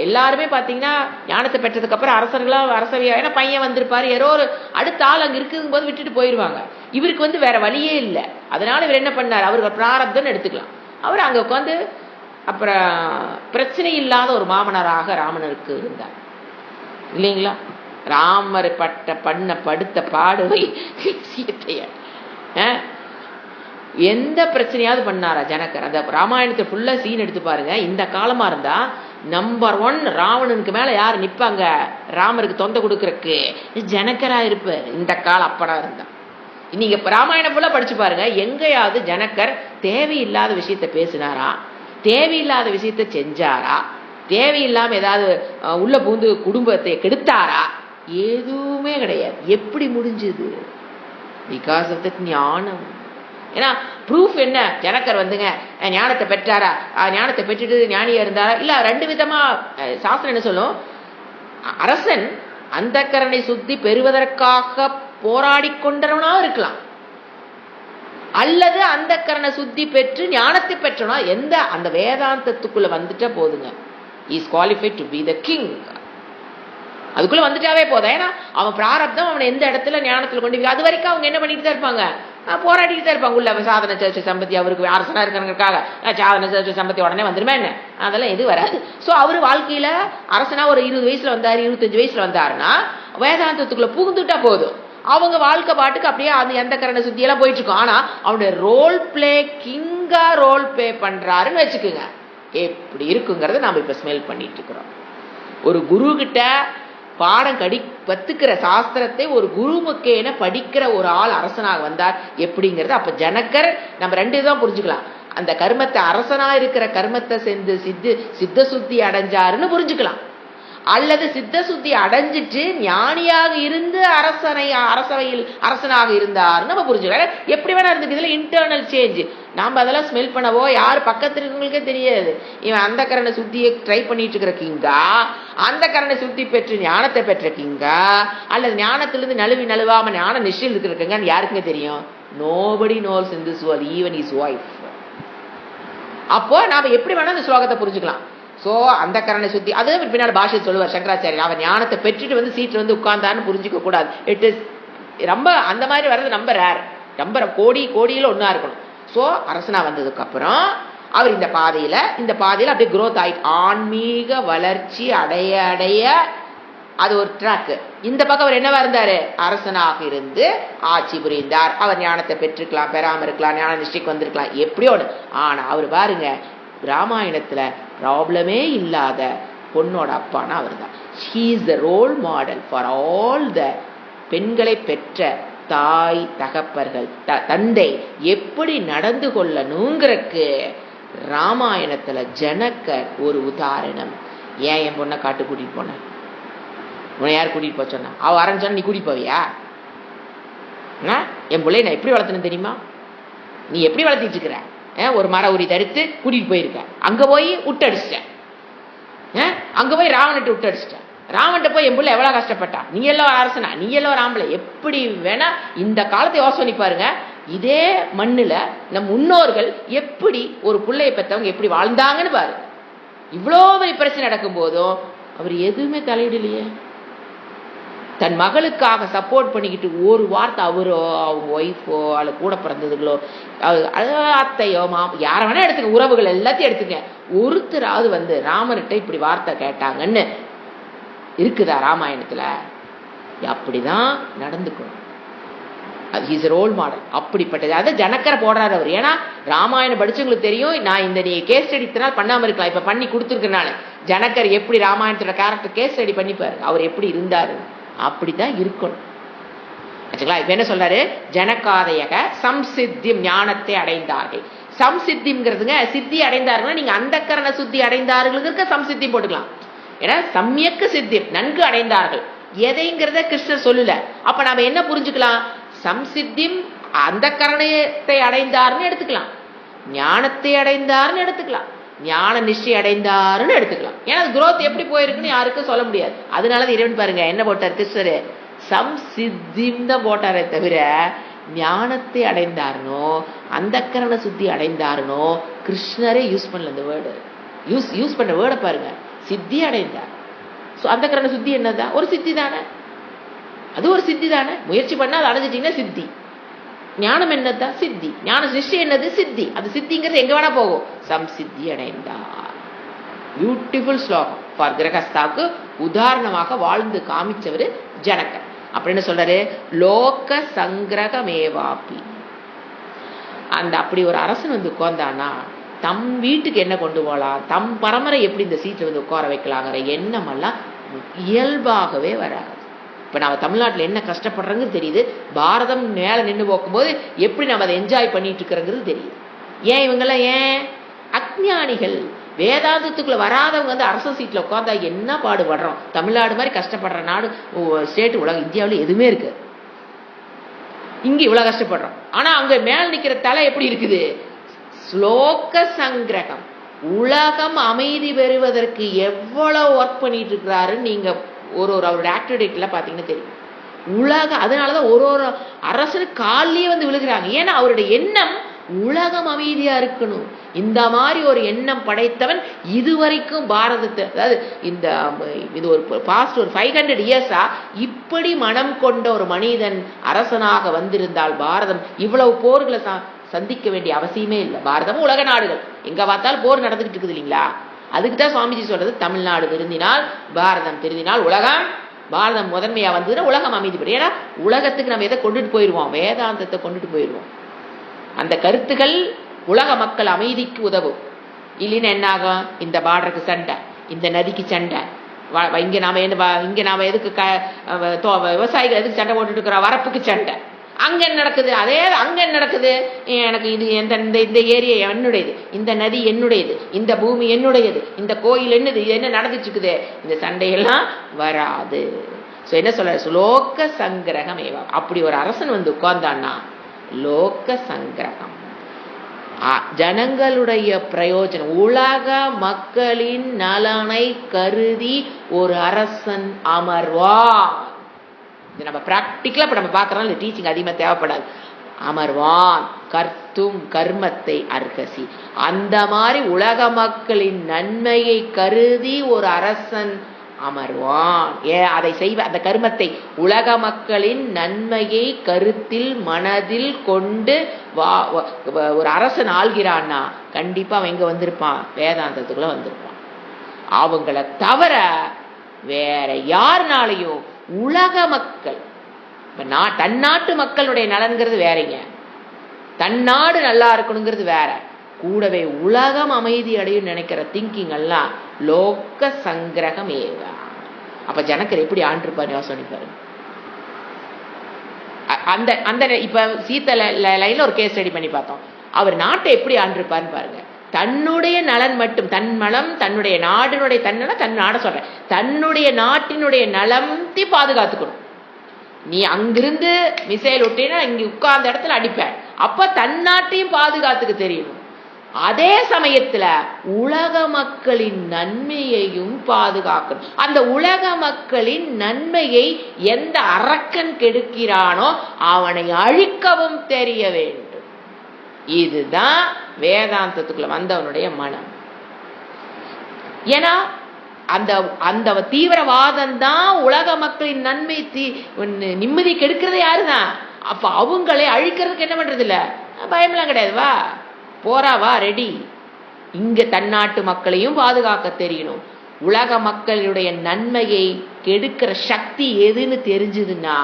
எல்லாருமே பாத்தீங்கன்னா ஞானத்தை பெற்றதுக்கு அப்புறம் அரசர்களா அரசவையா, ஏன்னா பையன் வந்திருப்பாரு, யாரோ ஒரு அடுத்த ஆள் அங்க இருக்கும் போது விட்டுட்டு போயிருவாங்க. இவருக்கு வேற வழியே இல்லை. அதனால இவர் என்ன பண்ணாரு, அவருக்கு பிராரப்தம்னு எடுத்துக்கலாம். அவர் அங்க உட்காந்து அப்புறம் பிரச்சனை இல்லாத ஒரு மாமனராக ராமனருக்கு இருந்தார் இல்லைங்களா. ராமர் படுத்த பாடுவை சீத்தைய எந்த பிரச்சனையாவது பண்ணாரா ஜனகர்? அந்த ராமாயணத்தை ஃபுல்லா சீன் எடுத்து பாருங்க. இந்த காலமா இருந்தா நம்பர் 1 ராவணனுக்கு மேல யார் நிப்பாங்க? ராமருக்கு தொந்த கொடுக்கறக்கு ஜனகரா இருப்பார். இந்த காலம் அப்படா இருந்தா. நீங்க ராமாயணம் ஃபுல்லா படிச்சு பாருங்க. எங்கேயாவது ஜனகர் தேவையில்லாத விஷயத்த பேசினாரா? தேவையில்லாத விஷயத்த செஞ்சாரா? தேவையில்லாம ஏதாவது உள்ள பூந்து குடும்பத்தை கெடுத்தாரா? எதுவுமே கிடையாது. எப்படி முடிஞ்சது? பிகாஸ் ஆஃப் தட் ஞானம். ஏன்னா ப்ரூஃப் என்ன? ஜனகர் வந்துங்க ஞானத்தை பெற்றாரா? ஞானத்தை பெற்றுட்டு ஞானியா இருந்தாரா? இல்ல 2 விதமா சாஸ்திரம் என்ன சொல்லும். அரசன் அந்தக்கரணை சுத்தி பெறுவதற்காக போராடி கொண்டவனா இருக்கலாம், அல்லது அந்தக்கரணை சுத்தி பெற்று ஞானத்தை பெற்றனா. எந்த அந்த வேதாந்தத்துக்குள்ள வந்துட்டா போதுங்க, is qualified to be the king. அதுக்குள்ள வந்துட்டாவே போதும். ஏன்னா அவன் பிராரப்தம் அவனை எந்த இடத்துல ஞானத்துல கொண்டு அது வரைக்கும் அவங்க என்ன பண்ணிட்டு தான் இருப்பாங்க? போராடிட்டு தான் இருப்பாங்க. உள்ள சாதன சர்ச்சை சம்பத்தி அவருக்கு அரசனா இருக்கிறதுக்காக சாதன சர்ச்சை சம்பத்தி உடனே வந்துருமா என்ன? அதெல்லாம் எது வராது. ஸோ அவரு வாழ்க்கையில அரசனா ஒரு 20 வயசுல வந்தாரு, 25 வயசுல வந்தாருன்னா வேதாந்தத்துக்குள்ள புகுந்துட்டா போதும். அவங்க வாழ்க்கை பாட்டுக்கு அப்படியே அந்த எந்த கரண சுத்தியெல்லாம் போயிட்டு இருக்கும். ஆனா அவனுடைய ரோல் பிளே கிங்கா ரோல் பிளே பண்றாருன்னு வச்சுக்கோங்க. எப்படி இருக்குங்கிறத நாம இப்ப ஸ்மெல் பண்ணிட்டு இருக்கிறோம். ஒரு குரு கிட்ட பாடம் கத்துக்கிற சாஸ்திரத்தை ஒரு குருமுக்கேன படிக்கிற ஒரு ஆள் அரசனாக வந்தார் எப்படிங்கிறது. அப்ப ஜனகர் நம்ம 2 தான் புரிஞ்சுக்கலாம். அந்த கர்மத்தை அரசனா இருக்கிற கர்மத்தை சென்று சித்த சுத்தி அடைஞ்சாருன்னு புரிஞ்சுக்கலாம், அல்லது சித்த சுத்தி அடைஞ்சிட்டு ஞானியாக இருந்து அரசவையில் அரசனாக இருந்தாருன்னு நம்ம புரிஞ்சுக்கலாம். எப்படி வேணா இருக்கு. இதுல இன்டர்னல் சேஞ்ச் நாம அதெல்லாம் ஸ்மெல் பண்ணவோ யாரு பக்கத்துல இருக்கவங்களுக்கே தெரியாது. இவன் அந்த கரணை சுத்தியை ட்ரை பண்ணிட்டு இருக்கிற கிங்கா, அந்த கரணை சுத்தி பெற்று ஞானத்தை பெற்ற கிங்கா, அல்லது ஞானத்திலிருந்து நழுவாம ஞான நிச்சயம் இருக்கிற யாருக்குமே தெரியும்? Nobody nose in this world even his wife. அப்போ நாம எப்படி வேணா இந்த ஸ்லோகத்தை புரிஞ்சுக்கலாம். சோ அந்த கரணை சுத்தி அது பின்னாடி பாஷை சொல்லுவார் சங்கராச்சாரியர். அவன் ஞானத்தை பெற்றுட்டு வந்து சீட்டு வந்து உட்கார்ந்தான்னு புரிஞ்சுக்க கூடாது. இட் இஸ் ரொம்ப அந்த மாதிரி வர்றது ரொம்ப ரேர். ரொம்ப கோடியில ஒன்னா இருக்கணும். சோ அரசனா வந்ததுக்கு அப்புறம் அவர் இந்த பாதையில அப்படியே குரோத் ஆயிட்டு ஆன்மீக வளர்ச்சி அடைய அது ஒரு ட்ராக். இந்த பக்கம் அவர் என்னவா இருந்தாரு? அரசனாக இருந்து ஆட்சி புரிந்தார். அவர் ஞானத்தை பெற்றுக்கலாம், பெறாம இருக்கலாம், ஞான நிஷ்டைக்கு வந்திருக்கலாம், எப்படியோ ஒண்ணு. ஆனா அவர் பாருங்க ராமாயணத்துல ப்ராப்ளமே இல்லாத பொண்ணோட அப்பானா அவர் தான். He is the role model for all the பெண்களை பெற்ற தாய் தகப்பர்கள் தந்தை எப்படி நடந்து கொள்ளணுங்கிறக்கு ராமாயணத்துல ஜனகர் ஒரு உதாரணம். ஏன் என் பொண்ணை காட்டு கூட்டிட்டு போன? உன்னை யார் கூட்டிட்டு போக சொன்னா? அவ ஆரம்பிச்சா நீ கூட்டிட்டு போவியா? என் பிள்ளைய நான் எப்படி வளர்த்தணும் தெரியுமா? நீ எப்படி வளர்த்திட்டு இருக்கிற? ஒரு மர உரி தடுத்து கூட்டிட்டு போயிருக்க, அங்க போய் விட்டடிச்சிட்டேன், அங்க போய் ராவணத்தை விட்டடிச்சிட்டேன். ராவன்ட்ட போய் என் பிள்ளை எவ்வளவு கஷ்டப்பட்டா? நீ எல்லாம் அரசனா, நீ எல்லாம் ஆம்பளை. எப்படி வேணா இந்த காலத்தை யோசனை பாருங்க. இதே மண்ணுல நம் முன்னோர்கள் எப்படி ஒரு பிள்ளையை பெற்றவங்க எப்படி வாழ்ந்தாங்கன்னு பாருங்க. இவ்வளோ பிரச்சனை நடக்கும் போதும் அவர் எதுவுமே தலையிடலையே. தன் மகளுக்காக சப்போர்ட் பண்ணிக்கிட்டு ஒரு வார்த்தை அவரோ அவங்க ஒய்ஃபோ அல்ல கூட பிறந்ததுகளோ அத்தையோ யார வேணா எடுத்துக்க, உறவுகள் எல்லாத்தையும் எடுத்துக்க, ஒருத்தராவது வந்து ராமர்கிட்ட இப்படி வார்த்தை கேட்டாங்கன்னு இருக்குதா ராமாயணத்துல? அப்படிதான் நடந்துக்கணும். அது ஹிஸ் ரோல் மாடல். அப்படிப்பட்டது அதை ஜனக்கரை போடுறாரு அவர். ஏன்னா ராமாயணம் படிச்சவங்களுக்கு தெரியும். நான் இந்த நீ கேஸ் ஸ்டடி இத்தனால் பண்ணாம இருக்கலாம், இப்ப பண்ணி கொடுத்துருக்கனால ஜனக்கர் எப்படி ராமாயணத்தோட கேரக்டர் கேஸ் ஸ்டடி பண்ணிப்பாரு, அவர் எப்படி இருந்தாரு. அப்படிதான் இருக்கணும். இப்ப என்ன சொல்றாரு? ஜனகாதையக சம்சித்தியம் ஞானத்தை அடைந்தார்கள். சம்சித்திங்கிறதுங்க சித்தி அடைந்தார்கள். நீங்க அந்த கரண சுத்தி அடைந்தார்களுக்கு சம்சித்தி போட்டுக்கலாம். ஏன்னா சமயக்கு சித்தி நன்கு அடைந்தார்கள் எதைங்கிறத கிருஷ்ணர் சொல்லல. அப்ப நாம என்ன புரிஞ்சுக்கலாம்? சம்சித்தியம் அந்த கரணத்தை அடைந்தார்னு எடுத்துக்கலாம், ஞானத்தை அடைந்தார்னு எடுத்துக்கலாம், ஞான நிச்சயம் அடைந்தாருன்னு எடுத்துக்கலாம். ஏன்னா குரோத் எப்படி போயிருக்குன்னு யாருக்கும் சொல்ல முடியாது. அதனால இறைவன் பாருங்க என்ன போட்டார் கிருஷ்ணரு? சம்சித்திம் தான் போட்டாரே தவிர ஞானத்தை அடைந்தாருனோ அந்த கரண சுத்தி அடைந்தாருனோ கிருஷ்ணரே யூஸ் பண்ணல. இந்த வேர்டு யூஸ் பண்ண வேர்டை பாருங்க, சித்தி அடைந்தார். அந்த கரண சுத்தி என்னதான்? ஒரு சித்தி தானே, அது ஒரு சித்தி தானே. முயற்சி பண்ணா அது அடைஞ்சிட்டீங்கன்னா சித்தி. ஞானம் என்னதான்? சித்தி. ஞான நிச்சயம் என்னது? சித்தி. அது சித்திங்கிறது எங்க வேணா போகும். சம்சித்தி அடைந்தார். பியூட்டிஃபுல் ஸ்லோகம் ஃபார் கிரகஸ்தாவுக்கு உதாரணமாக வாழ்ந்து காமிச்சவர் ஜனகர். அப்படின்னு சொல்றாரு, லோக சங்கிரகமேவாப்பி. அந்த அப்படி ஒரு அரசன் வந்து உட்கார்ந்தானா தம் வீட்டுக்கு என்ன கொண்டு போகலாம், தம் பரம்பரை எப்படி இந்த சீட்டில் வந்து உட்கார வைக்கலாங்கிற எண்ணம் எல்லாம் இயல்பாகவே வராது. இப்போ நம்ம தமிழ்நாட்டில் என்ன கஷ்டப்படுறோங்கிறது தெரியுது, பாரதம் மேலே நின்று போக்கும்போது எப்படி நம்ம அதை என்ஜாய் பண்ணிட்டு இருக்கிறோங்கிறது தெரியுது. ஏன் இவங்கெல்லாம் ஏன் அஞ்ஞானிகள், வேதாந்தத்துக்குள்ள வராதவங்க வந்து அரச சீட்டில் உட்காந்தா என்ன பாடுபடுறோம். தமிழ்நாடு மாதிரி கஷ்டப்படுற நாடு ஸ்டேட் உலகம் இந்தியாவில் எதுவுமே இருக்கு. இங்க இவ்வளவு கஷ்டப்படுறோம், ஆனா அங்க மேல் நிக்கிற தலை எப்படி இருக்குது, ஸ்லோக சங்கிரகம். உலகம் அமைதி பெறுவதற்கு எவ்வளவு ஒர்க் பண்ணிட்டு இருக்கிறாருன்னு நீங்க ஒரு அவருடைய ஆக்டிவிட்டில பாத்தீங்கன்னா தெரியும். உலகம் அதனாலதான் ஒரு அரசனுக்கு காலிலேயே வந்து விழுகிறாங்க. ஏன்னா அவருடைய எண்ணம் உலகம் அமைதியா இருக்கணும். இந்த மாதிரி ஒரு எண்ணம் படைத்தவன் இதுவரைக்கும் பாரதத்தை, அதாவது இது ஒரு பாஸ்ட் ஒரு 500 இயர்ஸா இப்படி மனம் கொண்ட ஒரு மனிதன் அரசனாக வந்திருந்தால் பாரதம் இவ்வளவு போர்களை சந்திக்க வேண்டிய அவசியமே இல்லை. பாரதமும் உலக நாடுகள் எங்க பார்த்தாலும் போர் நடந்துகிட்டு இருக்குது இல்லைங்களா. அதுக்கு தான் சுவாமிஜி சொல்றது, தமிழ்நாடு திருந்தினால் பாரதம் திருந்தினால் உலகம். பாரதம் முதன்மையா வந்ததுன்னா உலகம் அமைதிப்படும். ஏன்னா உலகத்துக்கு நம்ம எதை கொண்டுட்டு போயிடுவோம், வேதாந்தத்தை கொண்டுட்டு போயிடுவோம். அந்த கருத்துகள் உலக மக்கள் அமைதிக்கு உதவும். இல்லைன்னா என்ன ஆகும், இந்த பார்டருக்கு சண்டை, இந்த நதிக்கு சண்டை, இங்க நாம எதுக்கு விவசாயிகள் எதுக்கு சண்டை போட்டுட்டு இருக்கிறோம், வரப்புக்கு சண்டை. அங்க என்ன நடக்குது, அதே அங்க என்ன நடக்குது, எனக்கு இது இந்த ஏரியா என்னுடையது, இந்த நதி என்னுடையது, இந்த பூமி என்னுடையது, இந்த கோயில் என்னது, இது என்ன நடந்துட்டு இருக்குது. இந்த சண்டையெல்லாம் வராது. என்ன சொல்ற, லோக சங்கிரகம் ஏவா. அப்படி ஒரு அரசன் வந்து உட்கார்ந்தான்னா லோக சங்கிரகம், ஜனங்களுடைய பிரயோஜனம், உலக மக்களின் நலனை கருதி ஒரு அரசன் அமர்வான். இது நம்ம பிராக்டிக்கலா இப்ப நம்ம பாக்குறோம், இந்த டீச்சிங் அதிகமா தேவைப்படாது. அமர்வான் கர்த்தும் கர்மத்தை அர்ஹசி. அந்த மாதிரி உலக மக்களின் நன்மையை கருதி ஒரு அரசன் அமர்வான். அதை செய்வ அந்த கர்மத்தை உலக மக்களின் நன்மையை கருத்தில் மனதில் கொண்டு ஒரு அரசன் ஆள்கிறான்னா கண்டிப்பா அவன் எங்க வந்திருப்பான், வேதாந்தத்துக்குள்ள வந்திருப்பான். அவங்கள தவிர வேற யாருனாலையும் உலக மக்கள், தன்னாட்டு மக்களுடைய நலன்கிறது வேறங்க, தன்னாடு நல்லா இருக்கணுங்கிறது வேற, கூடவே உலகம் அமைதி அடையும் நினைக்கிற திங்கிங் எல்லாம் லோக சங்கிரகம் ஏவா. அப்ப ஜனக்கர் எப்படி ஆண்டிருப்பாரு யோசனை பாருங்க. அந்த அந்த இப்ப சீத்த லைன்ல ஒரு கேஸ் ஸ்டடி பண்ணி பார்த்தோம். அவர் நாட்டை எப்படி ஆண்டிருப்பாருன்னு பாருங்க. தன்னுடைய நலன் மட்டும், தன் மலம், தன்னுடைய நாட்டினுடைய தன் நாட சொல்றேன், தன்னுடைய நாட்டினுடைய நலத்தை பாதுகாத்துக்கணும். நீ அங்கிருந்து மிசைல் விட்டீங்கன்னா இங்க உட்கார்ந்த இடத்துல அடிப்ப. அப்ப தன் நாட்டையும் பாதுகாத்துக்க தெரியணும். அதே சமயத்துல உலக மக்களின் நன்மையையும் பாதுகாக்கணும். அந்த உலக மக்களின் நன்மையை எந்த அரக்கன் கெடுக்கிறானோ அவனை அழிக்கவும் தெரிய வேண்டும். இதுதான் வேதாந்தத்துக்குள்ள வந்தவனுடைய மனம். ஏன்னா அந்த அந்த தீவிரவாதம் தான் உலக மக்களின் நன்மை நிம்மதி கெடுக்கிறது யாருதான். அப்ப அவங்களை அழிக்கிறதுக்கு என்ன பண்றது இல்ல, பயமெல்லாம் கிடையாது, வா போறா வா ரெடி. இங்க தன்னாட்டு மக்களையும் பாதுகாக்க தெரியணும். உலக மக்களுடைய நன்மையை கெடுக்கிற சக்தி எதுன்னு தெரிஞ்சதுன்னா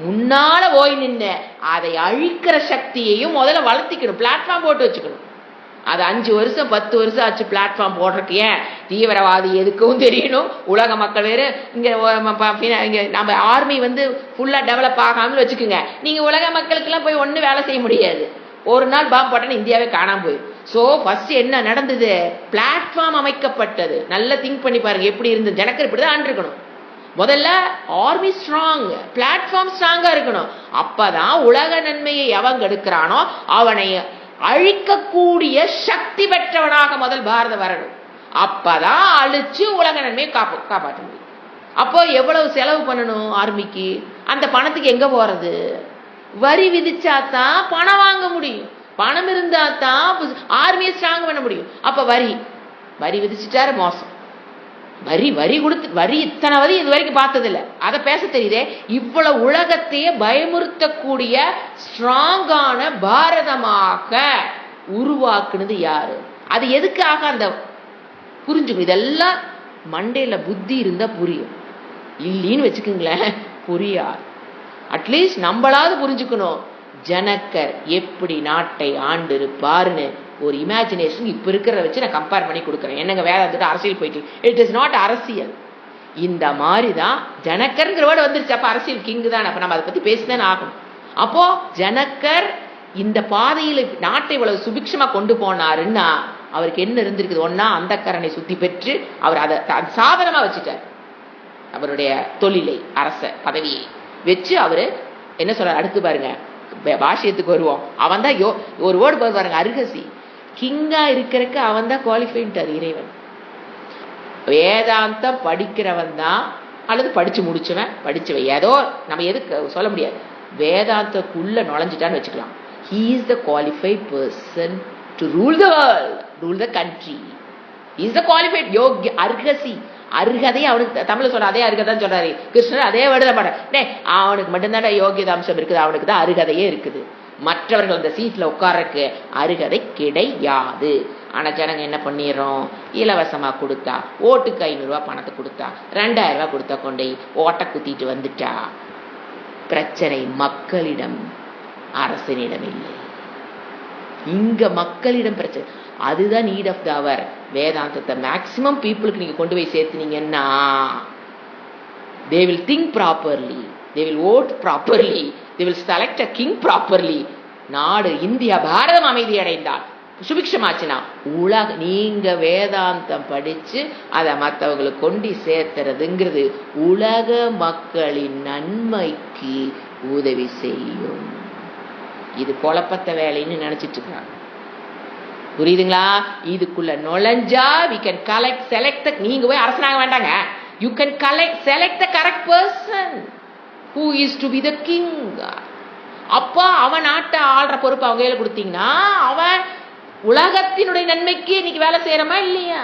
முன்னால போய் நின்று அதை அழிக்கிற சக்தியையும் முதல்ல வளர்த்திக்கணும், பிளாட்ஃபார்ம் போட்டு வச்சுக்கணும். அது 5 வருஷம் 10 வருஷம் ஆச்சு பிளாட்ஃபார்ம் போடுறதுக்கு. ஏன், தீவிரவாதி எதுக்கும் தெரியணும், உலக மக்கள் வேறு. இங்க நம்ம ஆர்மி வந்து ஃபுல்லா டெவலப் ஆகாமல் வச்சுக்கோங்க, நீங்க உலக மக்களுக்கு எல்லாம் போய் ஒண்ணு வேலை செய்ய முடியாது. ஒரு நாள் பாம்பு போட்டா இந்தியாவே காணாம போயிடும். சோ ஃபர்ஸ்ட் என்ன நடந்தது, பிளாட்ஃபார்ம் அமைக்கப்பட்டது. நல்லா திங்க் பண்ணி பாருங்க எப்படி இருந்தது. ஜனக்கர் இப்படிதான் ஆண்டிருக்கணும். முதல்ல ஆர்மி ஸ்ட்ராங், பிளாட்ஃபார்ம் ஸ்ட்ராங்கா இருக்கணும். அப்பதான் உலக நன்மையை எவங்க எடுக்கிறானோ அவனை அழிக்கக்கூடிய சக்தி பெற்றவனாக முதல் பாரதம் வரணும். அப்பதான் அழிச்சு உலக நன்மையை காப்பாற்ற முடியும். அப்போ எவ்வளவு செலவு பண்ணணும் ஆர்மிக்கு, அந்த பணத்துக்கு எங்க போறது, வரி விதிச்சாதான் பணம் வாங்க முடியும், பணம் இருந்தா தான் ஆர்மியை ஸ்ட்ராங் பண்ண முடியும். அப்ப வரி விதிச்சுட்டாரு மோசம், வரி கொடுத்து வரி இத்தனை வரி இது வரைக்கும் பார்த்ததில்லை, அதை பேச தெரியுதே. இவ்வளவு உலகத்தையே பயமுறுத்தக்கூடிய ஸ்ட்ராங்கான பாரதமாக உருவாக்குனது யாரு, அது எதுக்காக அந்த புரிஞ்சுக்கணும். இதெல்லாம் மண்டையில புத்தி இருந்தா புரியும், இல்லைன்னு வச்சுக்கோங்களேன் புரியாது. அட்லீஸ்ட் நம்மளாவது புரிஞ்சுக்கணும், ஜனக்கர் எப்படி நாட்டை ஆண்டு இருப்பாருன்னு ஒரு இமேஜினேஷன் இப்ப இருக்கிறத வச்சு நான் கம்பேர் பண்ணி கொடுக்குறேன். என்னங்க வேதாந்தத்துல அரசியல் போயிட்டு, இட் இஸ் நாட் அரசியல். இந்த மாதிரிதான் ஜனக்கர்ங்கிற வேர்டு வந்துருச்சு. அப்ப அரசியல் கிங்கு தான். அப்ப நம்ம அதை பத்தி பேசிதான் ஆகணும். அப்போ ஜனக்கர் இந்த பாதையில நாட்டை இவ்வளவு சுபிக்ஷமா கொண்டு போனாருன்னா அவருக்கு என்ன இருந்திருக்குது? ஒன்னா அந்த கரனை சுத்தி பெற்று அவர் அதை சாதனமா வச்சுட்டார். அவருடைய தொழிலை, அரச பதவியை வச்சு அவரு என்ன சொல்றாரு அடுத்து பாருங்க, பாஷ்யத்துக்கு வருவோம். அவன் தான் ஒரு வேர்டு பாருங்க, அருகசி. கிங்கா இருக்கிறதுக்கு அவன் தான் குவாலிஃபைன்ட்டார் இறைவன். வேதாந்தம் படிக்கிறவன் தான், அல்லது படிச்சு முடிச்சவன், படிச்சவன், ஏதோ நம்ம எதுக்கு சொல்ல முடியாது. வேதாந்தக்குள்ள நுழைஞ்சிட்டான்னு வச்சுக்கலாம். He is the qualified person to rule the world, rule the country. He is the qualified யோகி, அர்ஹசி. அருகதை அவனுக்கு தமிழ்ல சொல்ற அதே அருகதான் சொல்றாரு கிருஷ்ணர், அதே வேர்டு தான் பண்ண. அவனுக்கு மட்டும்தான் யோகியத அம்சம் இருக்குது, அவனுக்கு தான் அருகதையே இருக்குது. மற்றவர்கள் அந்த சீட்ல உட்கார்றதுக்கு அருகதை கிடையாது. ஆனா ஜனங்க என்ன பண்ணிடுறோம், இலவசமா கொடுத்தா, ஓட்டுக்கு 500 ரூபாய் பணத்தை கொடுத்தா, 2000 ரூபாய் கொடுத்தா கொண்டு ஓட்ட குத்திட்டு வந்துட்டா. பிரச்சனை மக்களிடம், அரசனிடம் இல்லை. இங்க மக்களிடம் பிரச்சனை. அதுதான் நீட் ஆஃப் த அவர். வேதாந்தத்தை மேக்சிமம் பீப்புளுக்கு நீங்க கொண்டு போய் சேர்த்துனீங்கன்னா they will think properly, they will vote properly, they will select a king properly. நாடு இந்தியா பாரதம் அமைதி அடைந்தால், சுபிக்ஷமாச்சுன்னா உலக, நீங்க வேதாந்தம் படிச்சு அதை மற்றவங்களுக்கு கொண்டு சேர்த்துறதுங்கிறது உலக மக்களின் நன்மைக்கு உதவி செய்யும். இது குழப்பத்த வேலைன்னு நினைச்சிட்டு இருக்காங்க. புரியுதுங்களா? இதுக்குள்ள நுழைஞ்சா we can collect, select the, நீங்க போய் அரசனாக வேண்டாங்க, you can collect, select the correct person who is to be the king. அப்பா அவன் நாட்டை ஆள்ற பொறுப்பு அவங்க கையில கொடுத்தீங்கன்னா அவன் உலகத்தினுடைய நன்மைக்கு இன்னைக்கு வேலை செய்யறமா இல்லையா?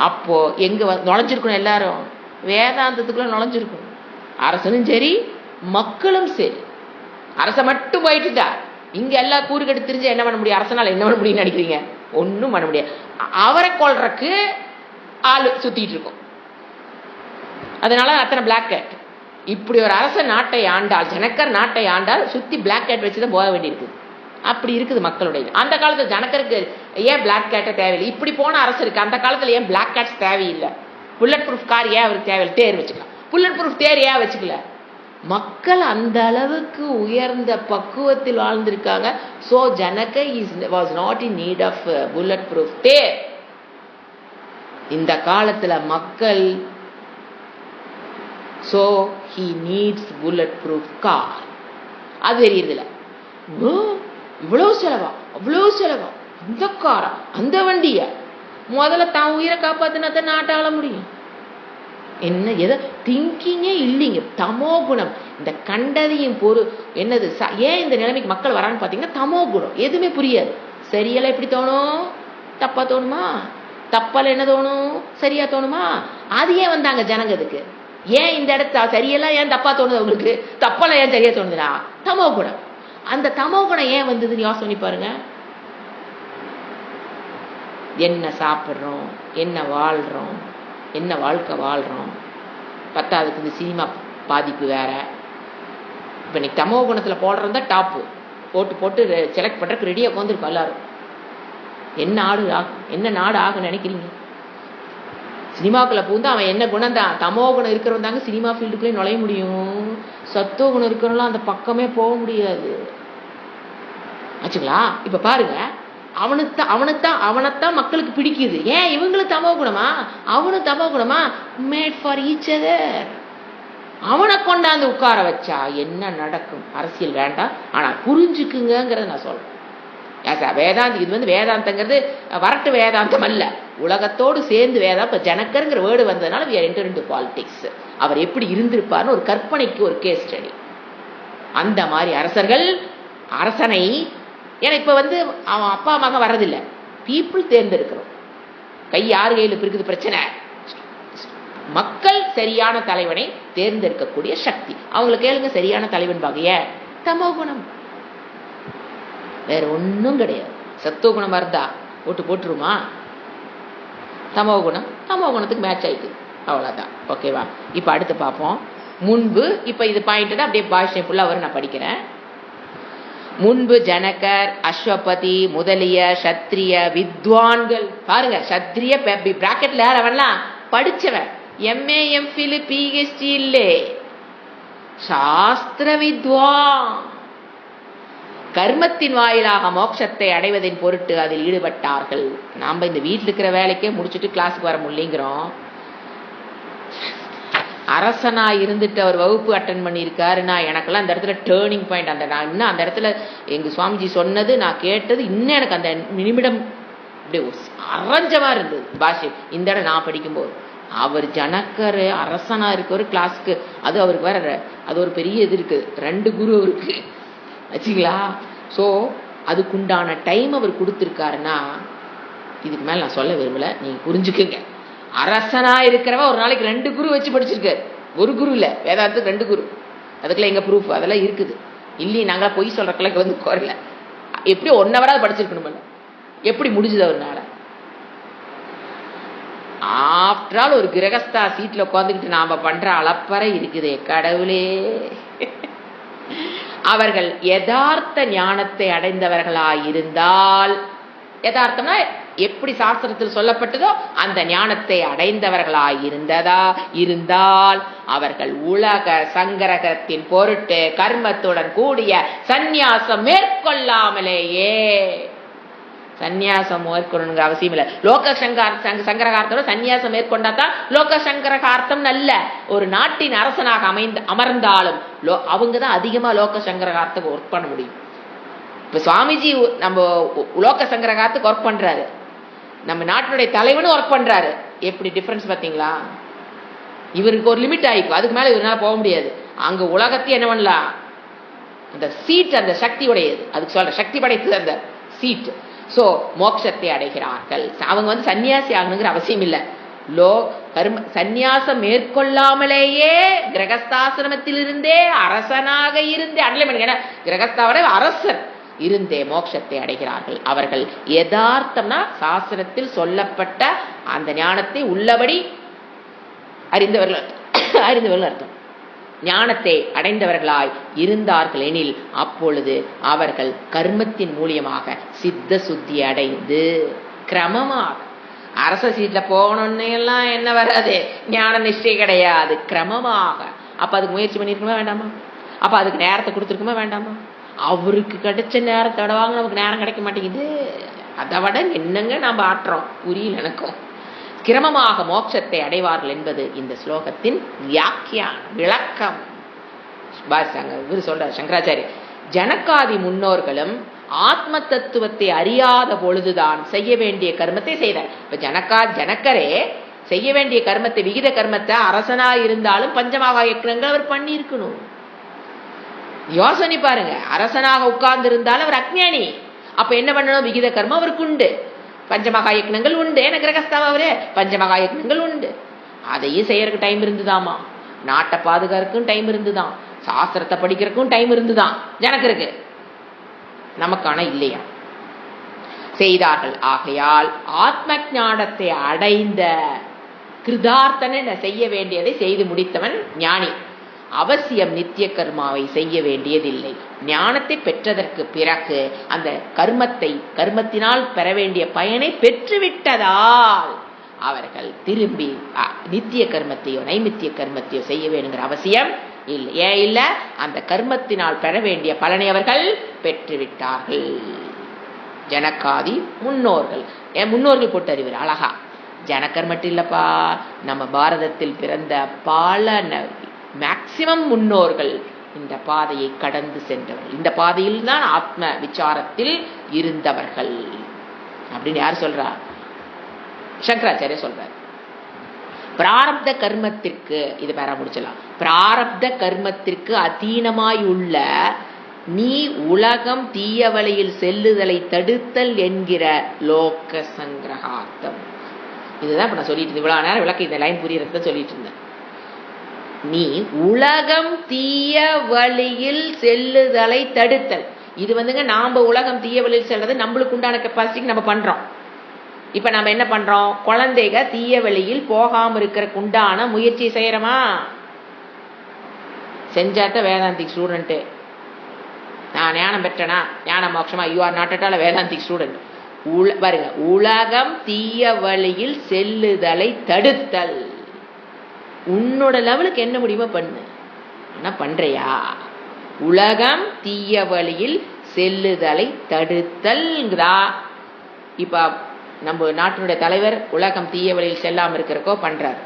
அப்போ எங்க நுழைஞ்சிருக்கணும், எல்லாரும் வேதாந்தத்துக்குள்ள நுழைஞ்சிருக்கணும். அரசனும் சரி மக்களும் சரி. அரச மட்டும் போயிட்டுட்டா இங்க எல்லா கூறு கட்டு தெரிஞ்சு என்ன பண்ண முடியும்? அரசனால என்ன பண்ண முடியும்னு நினைக்கிறீங்க? ஒன்னும் பண்ண முடியாது. அவரை கொள்றதுக்கு ஆளு சுத்திட்டு இருக்கும். அதனால அத்தனை பிளாக் கேட். இப்படி ஒரு அரசன் நாட்டை ஆண்டால், ஜனக்கர் நாட்டை ஆண்டால் சுத்தி பிளாக் கேட் வச்சுதான் போக வேண்டியிருக்கு. அப்படி இருக்குது மக்களுடைய. அந்த காலத்துல ஜனக்கருக்கு ஏன் பிளாக் கேட்ட தேவையில்லை? இப்படி போன அரசு இருக்கு. அந்த காலத்துல ஏன் பிளாக் கேட்ஸ் தேவையில்லை? புல்லட் ப்ரூஃப் கார் ஏன் அவருக்கு தேவையில்லை? தேர் வச்சுக்கலாம். புல்லட் ப்ரூஃப் தேர் ஏன் வச்சுக்கல? மக்கள் அந்த அளவுக்கு உயர்ந்த பக்குவத்தில் வாழ்ந்திருக்காங்க. So Janaka was not in need of bulletproof there. இந்த காலத்துல மக்கள், so he needs bulletproof car. அது தெரியுதுல, இவ்வளவு செலவா, அவ்வளவு செலவா, அந்த காரா, அந்த வண்டிய முதல்ல தான் உயிரை காப்பாத்தினா தான் நாட்டை ஆள முடியும். என்ன எதை திங்கிங்கே இல்லைங்க. தமோ குணம். இந்த கண்டதையும் என்னது ஏன் இந்த நிலைமைக்கு மக்கள் வரான்னு பாத்தீங்கன்னா தமோ குணம். எதுவுமே புரியாது. சரியெல்லாம் எப்படி தோணும்? தப்பா தோணுமா? தப்பால என்ன தோணும்? சரியா தோணுமா? அது ஏன் வந்தாங்க ஜனங்கதுக்கு? ஏன் இந்த இடத்த சரியெல்லாம் ஏன் தப்பா தோணுது உங்களுக்கு? தப்பால ஏன் சரியா தோணுதுன்னா தமோ குணம். அந்த தமோ குணம் ஏன் வந்ததுன்னு யோசனை பண்ணி பாருங்க. என்ன சாப்பிட்றோம், என்ன வாழ்றோம், என்ன வாழ்க்கை வாழ்றோம், பத்தாவதுக்கு இந்த சினிமா பாதிப்பு வேற. இப்ப இன்னைக்கு தமோ குணத்துல போடுறதா டாப்பு போட்டு செலக்ட் பண்றதுக்கு ரெடியா உட்காந்துருக்கோம் எல்லாரும். என்ன நாடு ஆகும் நினைக்கிறீங்க? சினிமாக்குள்ள பூந்து அவன் என்ன குணம் தான், தமோ குணம் இருக்கிறவன் தாங்க சினிமா ஃபீல்டுக்குள்ளே நுழைய முடியும். சத்துவ குணம் இருக்கிறவங்களாம் அந்த பக்கமே போக முடியாது ஆச்சுங்களா? இப்ப பாருங்க, அவனைத்தான் மக்களுக்கு பிடிக்குது. ஏன்? இவங்களுக்கு தமோ குணமா, அவனும் தமோ குணமா, மேட் ஃபார் ஈச் அதர். அவனை கொண்டாந்து உட்கார வச்சா என்ன நடக்கும்? அரசியல் வேண்டாம், ஆனா புரிஞ்சுக்குங்கிறத நான் சொல்றேன். வேதாந்தி இது வேதாந்தங்கிறது வரட்டு வேதாந்தம் அல்ல, உலகத்தோடு சேர்ந்து வேதாந்தம். ஜனக்கருங்கிற வேர்டு வந்ததுனால we are entering into politics. அவர் எப்படி இருந்திருப்பார்னு ஒரு கற்பனைக்கு ஒரு கேஸ் ஸ்டடி. அந்த மாதிரி அரசர்கள் அரசனை, ஏன்னா இப்ப அவன் அப்பா அம்மாக வர்றதில்லை, பீப்புள் தேர்ந்தெடுக்கிறோம். கை யாரு கையில் இருக்குது பிரச்சனை? மக்கள் சரியான தலைவனை தேர்ந்தெடுக்கக்கூடிய சக்தி. அவங்களை கேளுங்க, சரியான தலைவன் வகைய தமோ குணம், வேற ஒன்னும் கிடையாது. சத்துவ குணம் வருதா போட்டுருமா? தமோ குணம் தமோ குணத்துக்கு மேட்ச் ஆயிட்டு, அவ்வளோதான். ஓகேவா? இப்போ அடுத்து பார்ப்போம். முன்பு, இப்போ இது பாயிண்ட் அப்படியே பாஷ்யம் ஃபுல்லாக வரும், நான் படிக்கிறேன். முன்பு ஜனகர், அஸ்வபதி முதலிய சத்திரிய வித்வான்கள், பாருங்க சத்திரிய பிராக்கெட்ல யார் அவன்லாம் படிச்சவன், எம்ஏ எம்ஃபில் பிஹெச்டி இல்லே, சாஸ்திர வித்வான், கர்மத்தின் வாயிலாக மோட்சத்தை அடைவதின் பொருட்டு அதில் ஈடுபட்டார்கள். நாம இந்த வீட்டில் இருக்கிற வேலைக்கே முடிச்சுட்டு கிளாஸுக்கு வர முடியலைங்கிறோம். அரசனா இருந்துட்டு அவர் வகுப்பு அட்டன் பண்ணியிருக்காருன்னா எனக்கெல்லாம் அந்த இடத்துல டேர்னிங் பாயிண்ட். நான் இன்னும் அந்த இடத்துல எங்க சுவாமிஜி சொன்னது நான் கேட்டது இன்னும் எனக்கு அந்த நிமிடம் இப்படி அரைஞ்சமா இருந்தது. பாஷை இந்த இடம் நான் படிக்கும்போது அவர் ஜனக்கர் அரசனா இருக்கவர் கிளாஸ்க்கு, அது அவருக்கு வேற அது ஒரு பெரிய இது இருக்கு, 2 குரு அவருக்கு வச்சுங்களா. ஸோ அதுக்குண்டான டைம் அவர் கொடுத்துருக்காருன்னா இதுக்கு மேல நான் சொல்ல விரும்பல, நீங்க புரிஞ்சுக்குங்க. அரசனா இருக்கிறவ ஒரு நாளைக்கு 2 குரு வச்சு படிச்சிருக்காரு. ஒரு குரு இல்ல, வேதாந்தத்துக்கு 2 குரு. அதுக்குள்ள எங்க ப்ரூஃப் அதெல்லாம் இருக்குது. இல்லையே நாங்களா பொய் சொல்ற கிழக்கு வந்து குறையில, எப்படி 1 ஹவராவது படிச்சிருக்கணும். எப்படி முடிஞ்சது அவர்னால? ஆஃப்டர் ஆல் ஒரு கிரகஸ்தா சீட்ல உட்காந்துக்கிட்டு நாம பண்ற அளப்பறை இருக்குதே கடவுளே. அவர்கள் யதார்த்த ஞானத்தை அடைந்தவர்களாயிருந்தால், யதார்த்தம்னா எப்படி சாஸ்திரத்தில் சொல்லப்பட்டதோ அந்த ஞானத்தை அடைந்தவர்களாயிருந்தால் அவர்கள் உலக சங்கரகத்தின் பொருட்டு கர்மத்துடன் கூடிய சந்நியாசம் மேற்கொள்ளாமலேயே, சந்நியாசம் மேற்கொள்ளணுங்கிற அவசியம் இல்லை. லோக சங்கரகார்த்தோட சந்நியாசம் மேற்கொண்டாதான் லோக சங்கரகார்த்தம் நல்ல. ஒரு நாட்டின் அரசனாக அமர்ந்தாலும் அவங்கதான் அதிகமா லோக சங்கரகார்த்தம் ஒர்க் பண்ண முடியும். இப்ப சுவாமிஜி நம்ம லோக சங்கரகார்த்துக்கு ஒர்க் பண்றாரு, நம்ம நாட்டினுடைய தலைவனும் ஒர்க் பண்றாரு. எப்படி டிஃபரன்ஸ் பாத்தீங்களா? இவருக்கு ஒரு லிமிட் ஆயிக்கும், அதுக்கு மேல இவரால் போக முடியாது. அங்க உலகத்தையும் என்ன பண்ணலாம், அந்த சீட் அந்த சக்தி உடையது, அதுக்கு சொல்ற சக்தி படைத்தது அந்த சீட். சோ மோட்சத்தை அடைகிறார்கள். அவங்க சன்னியாசி ஆகணுங்கிற அவசியம் இல்லை. சந்நியாசம் மேற்கொள்ளாமலேயே கிரகஸ்தாசிரமத்தில் இருந்தே அரசனாக இருந்தே அடலை பண்ணி, கிரகஸ்தாவோட அரசர் இருந்தே மோட்சத்தை அடைகிறார்கள். அவர்கள் யதார்த்தம்னா சாஸ்திரத்தில் சொல்லப்பட்ட அந்த ஞானத்தை உள்ளபடி அறிந்தவர்கள் அர்த்தம். ஞானத்தை அடைந்தவர்களாய் இருந்தார்கள் எனில் அப்பொழுது அவர்கள் கர்மத்தின் மூலியமாக சித்த சுத்தி அடைந்து கிரமமாக, அரச சீட்ல போகணும்னு எல்லாம் என்ன வராது, ஞான நிச்சயம் கிடையாது, கிரமமாக. அப்ப அதுக்கு முயற்சி பண்ணிருக்குமா வேண்டாமா? அப்ப அதுக்கு நேரத்தை கொடுத்துருக்குமா வேண்டாமா? அவருக்கு கிடைச்ச நேரத்தோட வாங்க நமக்கு நேரம் கிடைக்க மாட்டேங்குது. அதை விட என்னங்க நாம ஆற்றோம், புரியல எனக்கும். கிரமமாக மோட்சத்தை அடைவார்கள் என்பது இந்த ஸ்லோகத்தின் விளக்கம். இவர் சொல்றார் சங்கராச்சாரிய, ஜனகாதி முன்னோர்களும் ஆத்ம தத்துவத்தை அறியாத பொழுதுதான் செய்ய வேண்டிய கர்மத்தை செய்தார். இப்ப ஜனக்கரே செய்ய வேண்டிய கர்மத்தை, விகித கர்மத்தை அரசனா இருந்தாலும் பஞ்சமாக யக்னங்கள் அவர் பண்ணி இருக்கணும். யோசனை பாருங்க, அரசனாக உட்கார்ந்து இருந்தாலும் அவர் அஜ்ஞானி. அப்ப என்ன பண்ணணும், விகித கர்மம் அவருக்கு உண்டு, பஞ்சமகா யக்னங்கள் உண்டு. ஏன்னா கிரகஸ்தாவா அவரு, பஞ்சமகா யக்னங்கள் உண்டு. அதையும் செய்யறதுக்கு டைம் இருந்துதாமா, நாட்டை பாதுகாக்கிறதுக்கும் டைம் இருந்துதான், சாஸ்திரத்தை படிக்கிறதுக்கும் டைம் இருந்துதான் ஜனக்கருக்கு. நமக்கான இல்லையா செய்தார்கள். ஆகையால் ஆத்ம ஞானத்தை அடைந்த கிருதார்த்தன செய்ய வேண்டியதை செய்து முடித்தவன் ஞானி. அவசியம் நித்திய கர்மாவை செய்ய வேண்டியதில்லை. ஞானத்தை பெற்றதற்கு பிறகு அந்த கர்மத்தினால் பெற வேண்டிய பயனை பெற்றுவிட்டதால் அவர்கள் திரும்பி நித்திய கர்மத்தையோ நைமித்திய கர்மத்தையோ செய்ய வேணுங்கிற அவசியம் இல்லை. ஏன் இல்ல, அந்த கர்மத்தினால் பெற வேண்டிய பலனை அவர்கள் பெற்றுவிட்டார்கள். ஜனகாதி முன்னோர்கள், என் முன்னோர்கள் போட்டு அறிவர் அழகா. ஜனக்கர் மட்டும் இல்லப்பா, நம்ம பாரதத்தில் பிறந்த பல மேக்சிமம் முன்னோர்கள் இந்த பாதையை கடந்து சென்றவர்கள், இந்த பாதையில் தான் ஆத்ம விசாரத்தில் இருந்தவர்கள் அப்படின்னு யார் சொல்றா? சங்கராச்சாரிய சொல்றார். பிராரப்த கர்மத்திற்கு, இது பேர முடிச்சலாம், பிராரப்த கர்மத்திற்கு அதீனமாய் உள்ள நீ உலகம் தீய வழியில் செல்லுதலை தடுத்தல் என்கிற லோக சங்கிரகார்த்தம். இதுதான் இப்ப நான் சொல்லிட்டு இருந்தேன், இவ்வளவு நேரம் விளக்க இந்த லைன் புரியறத சொல்லிட்டு இருந்தேன். நீ உலகம் தீய வழியில் செல்லுதலை தடுத்தல். இது நாம உலகம் தீய வழியில் செல்றது நம்மளுக்கு உண்டான கெப்பாசிட்டிக்கு நம்ம பண்றோம். இப்ப நம்ம என்ன பண்றோம்? குழந்தைக தீய வழியில் போகாம இருக்கிறதுக்கு உண்டான முயற்சி செய்யறோமா? செஞ்சாட்ட வேதாந்திக் ஸ்டூடெண்ட். நான் ஞானம் பெற்றனா, ஞான மோட்சமா? You are not at all Vedantic student. பாருங்க, உலகம் தீய வழியில் செல்லுதலை தடுத்தல். உன்னோட லெவலுக்கு என்ன முடியுமோ பண்ணு, ஆனா பண்றியா? உலகம் தீய வழியில் செல்லுதலை தடுத்தல்ங்கிறா. இப்ப நம்ம நாட்டினுடைய தலைவர் உலகம் தீய வழியில் செல்லாம இருக்கிறக்கோ பண்றாரு.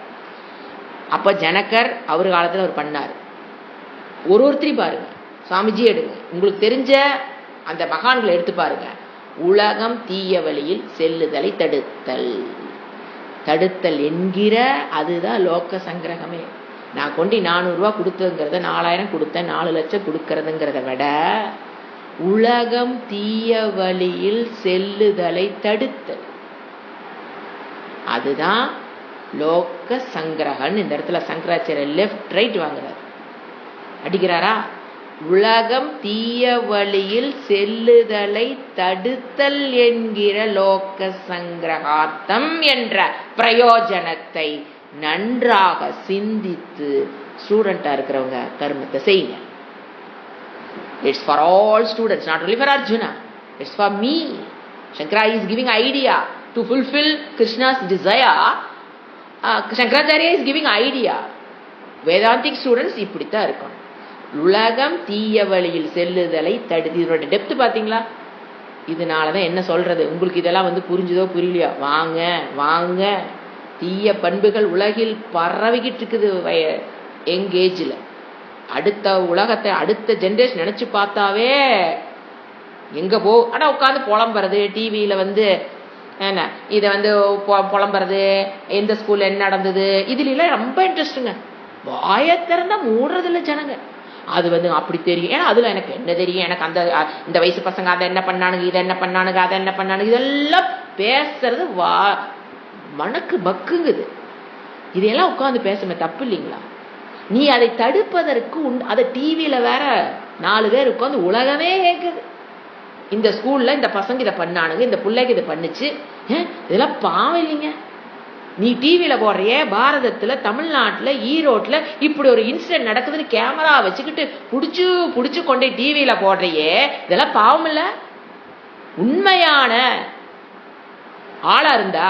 அப்ப ஜனகர் அவர் காலத்துல அவர் பண்ணார். ஒருத்தரையும் பாருங்க, சுவாமிஜி எடுங்க, உங்களுக்கு தெரிஞ்ச அந்த மகான்களை எடுத்து பாருங்க. உலகம் தீய வழியில் செல்லுதலை தடுத்தல். தடுத்தல் என்கிற அதுதான் லோக சங்கிரகமே. நான் கொண்டு 400 ரூபா கொடுத்ததுங்கிறத 4000 கொடுத்தேன், 4 லட்சம் கொடுக்கறதுங்கிறத விட உலகம் தீய வழியில் செல்லுதலை தடுத்தல், அதுதான் லோக சங்கிரகன். இந்த இடத்துல சங்கராச்சாரிய லெஃப்ட் ரைட் வாங்குறார், அடிக்கிறாரா? உலகம் தீய வழியில் செல்லுதலை தடுத்தல் என்கிற லோக சங்கிரகார்த்தம் என்ற பிரயோஜனத்தை நன்றாக சிந்தித்து ஸ்டூடெண்டா இருக்கிறவங்க கர்மத்தை செய்யுங்க. It's for all students, not only for Arjuna. It's for me. Shankara is giving idea to fulfill Krishna's desire. Shankaracharya is giving idea. Vedantic students இப்படித்தான் இருக்கும். உலகம் தீய வழியில் செல்லுதலை தடுத்து. இதோட டெப்த் பாத்தீங்களா? இதனாலதான் என்ன சொல்றது, உங்களுக்கு இதெல்லாம் புரிஞ்சுதோ புரியலையோ, வாங்க வாங்க. தீய பண்புகள் உலகில் பரவிக்கிட்டு இருக்குது எங்கேஜ்ல. அடுத்த உலகத்தை அடுத்த ஜெனரேஷன் நினைச்சு பார்த்தாவே எங்க போ, ஆனா உட்காந்து புலம்புறது, டிவியில என்ன இதை புலம்புறது, எந்த ஸ்கூல்ல என்ன நடந்தது, இதுல ரொம்ப இன்ட்ரெஸ்டுங்க. வாய திறந்தா மூடுறதில்ல ஜனங்க. அது அப்படி தெரியும், ஏன்னா அதுல எனக்கு என்ன தெரியும், எனக்கு அந்த இந்த வயசு பசங்க அதை என்ன பண்ணானுங்க, இதை என்ன பண்ணானுங்க, அதை என்ன பண்ணானுங்க, இதெல்லாம் பேசுறது மனக்கு பக்குங்குது. இதையெல்லாம் உட்காந்து பேசுமே, தப்பு இல்லைங்களா? நீ அதை தடுப்பதற்கு அதை டிவியில வேற 4 பேர் உட்காந்து உலகமே கேட்குது. இந்த ஸ்கூல்ல இந்த பசங்க இதை பண்ணானுங்க, இந்த பிள்ளைக்கு இதை பண்ணுச்சு, இதெல்லாம் பாவம் இல்லைங்க? நீ டிவியில போடுறிய, பாரதத்துல தமிழ்நாட்டுல ஈரோட்ல இப்படி ஒரு இன்சிடென்ட் நடக்குதுன்னு கேமரா வச்சுக்கிட்டு புடிச்சு புடிச்சு கொண்டே டிவியில போடுறியே, இதெல்லாம் பாவம் இல்ல? உண்மையான ஆளா இருந்தா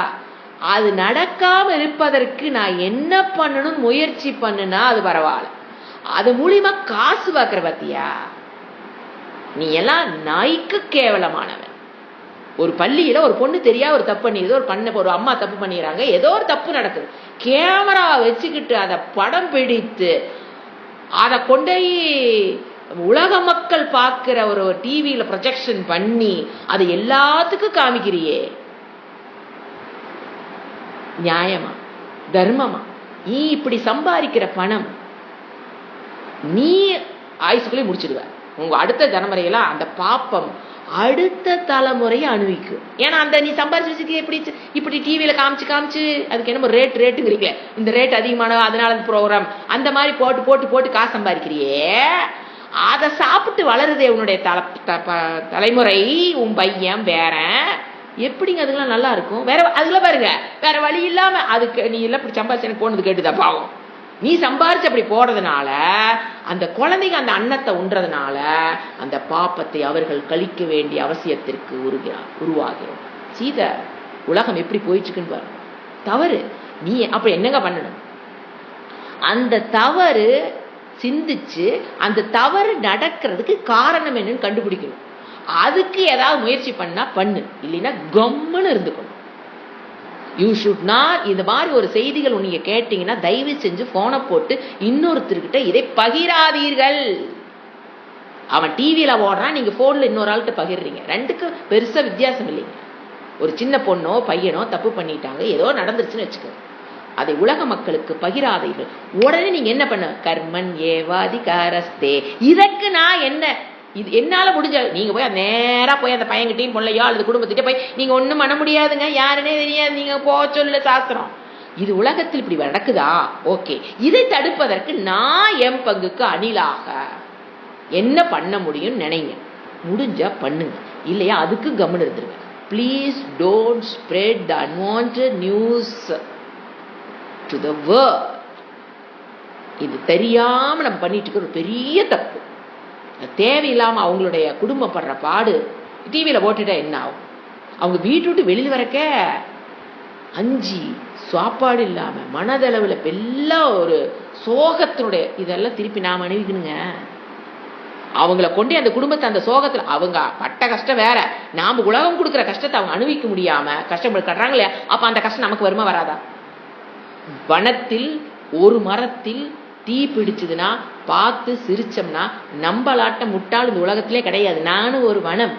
அது நடக்காம இருப்பதற்கு நான் என்ன பண்ணணும் முயற்சி பண்ணுனா அது பரவாயில்ல. அது மூலியமா காசு பார்க்கிற பாத்தியா? நீ எல்லாம் நாய்க்கு கேவலமானவன். ஒரு பள்ளியில ஒரு பொண்ணு தெரியா ஒரு தப்பு பண்ணி, ஒரு அம்மா தப்பு பண்ணிடுறாங்க, ஏதோ ஒரு தப்பு நடக்குது, கேமரா வச்சுக்கிட்டு அதை படம் பிடித்து அதை கொண்டே உலக மக்கள் பார்க்கிற ஒரு டிவியில ப்ரொஜெக்ஷன் பண்ணி அதை எல்லாத்துக்கும் காமிக்கிறியே, நியாயமா? தர்மமா? நீ இப்படி சம்பாதிக்கிற பணம் நீ ஆயுசுக்குள்ளே முடிச்சிடுவ. உங்க அடுத்த தலைமுறையெல்லாம் அந்த பாப்பம் அடுத்த தலைமுறையை அனுபவிக்கும். ஏன்னா அந்த நீ சம்பாதிச்சு வச்சுக்க எப்படி இப்படி டிவியில காமிச்சு காமிச்சு அதுக்கு என்ன ரேட்டுங்கிறீங்களே, இந்த ரேட் அதிகமான அதனால ப்ரோக்ராம் அந்த மாதிரி போட்டு போட்டு போட்டு காசு சம்பாதிக்கிறியே, அதை சாப்பிட்டு வளருதே உன்னுடைய தலைமுறை, உன் பையன் வேற எப்படிங்க அதுக்கெல்லாம் நல்லா இருக்கும்? வேற அதுல பாருங்க, வேற வழி இல்லாம அதுக்கு நீ எல்லாம் இப்படி சம்பாதிச்சு எனக்கு போனது கேட்டுதா பாவம். நீ சம்பாரிச்சு அப்படி போறதுனால அந்த குழந்தைங்க அந்த அன்னத்தை உண்றதுனால அந்த பாப்பத்தை அவர்கள் கழிக்க வேண்டிய அவசியத்திற்கு உருவாகிறோம். சீத உலகம் எப்படி போயிட்டு இருக்குன்னு பாருங்க. தவறு. நீ அப்ப என்னங்க பண்ணணும்? அந்த தவறு சிந்திச்சு அந்த தவறு நடக்கிறதுக்கு காரணம் என்னன்னு கண்டுபிடிக்கணும். அதுக்கு ஏதாவது முயற்சி பண்ணா பண்ணு, இல்லைன்னா கம்முன்னு இருந்துக்கணும். You should not. இந்த மாதிரி ஒரு செய்திகள் நீங்க கேட்டீங்கன்னா தயவு செஞ்சு போனை போட்டு இன்னொருத்தர்கிட்ட இதை பகிராதீர்கள். அவன் டிவியில ஓடுறான், நீங்க போன்ல இன்னொரு ஆள்கிட்ட பகிர்றீங்க. ரெண்டுக்கு பெருசா வித்தியாசம் இல்லைங்க. ஒரு சின்ன பொண்ணோ பையனோ தப்பு பண்ணிட்டாங்க, ஏதோ நடந்துருச்சுன்னு வச்சுக்கோ, அதை உலக மக்களுக்கு பகிராதீர்கள். உடனே நீங்க என்ன பண்ண? கர்மன் ஏவாதிகாரஸ்தே. இதற்கு நான் என்ன, இது என்னால முடிஞ்ச, நீங்க போய் நேரா போய் அந்த பையன்கிட்டையும் பொண்ணையோ அல்லது குடும்பத்திட்ட போய் நீங்க ஒண்ணும் பண்ண முடியாதுங்க, யாருன்னே தெரியாது, நீங்க போ சொல்ல சாஸ்திரம். இது உலகத்தில் இப்படி நடக்குதா? ஓகே, இதை தடுப்பதற்கு நான் என் பங்குக்கு அணிலாக என்ன பண்ண முடியும் நினைங்க. முடிஞ்சா பண்ணுங்க, இல்லையா அதுக்கு கம்முன்னு இருந்துருங்க. Please don't spread the unwanted news to the world. இது தெரியாம நம்ம பண்ணிட்டு இருக்கிற ஒரு பெரிய தப்பு. தேவையில்லாம அவங்களுடைய குடும்பப்படுற பாடு டிவியில போட்டுட்டா என்ன ஆகும்? அவங்க வீட்டு விட்டு வெளியில் வரக்க அஞ்சு சாப்பாடு இல்லாம மனதளவுல பெல்லாம் ஒரு சோகத்தினுடைய இதெல்லாம் திருப்பி நாம அணிவிக்கணுங்க. அவங்கள கொண்டே அந்த குடும்பத்தை அந்த சோகத்துல அவங்க பட்ட கஷ்டம் வேற, நாம உலகம் கொடுக்குற கஷ்டத்தை அவங்க அனுபவிக்க முடியாம கஷ்டப்படுறாங்க இல்லையா? அப்ப அந்த கஷ்டம் நமக்கு வருமா வராதா? வனத்தில் ஒரு மரத்தில் தீ பிடிச்சதுன்னா பார்த்து சிரிச்சோம்னா நம்மளாட்ட முட்டாள் இந்த உலகத்திலே கிடையாது. நானும் ஒரு வனம்.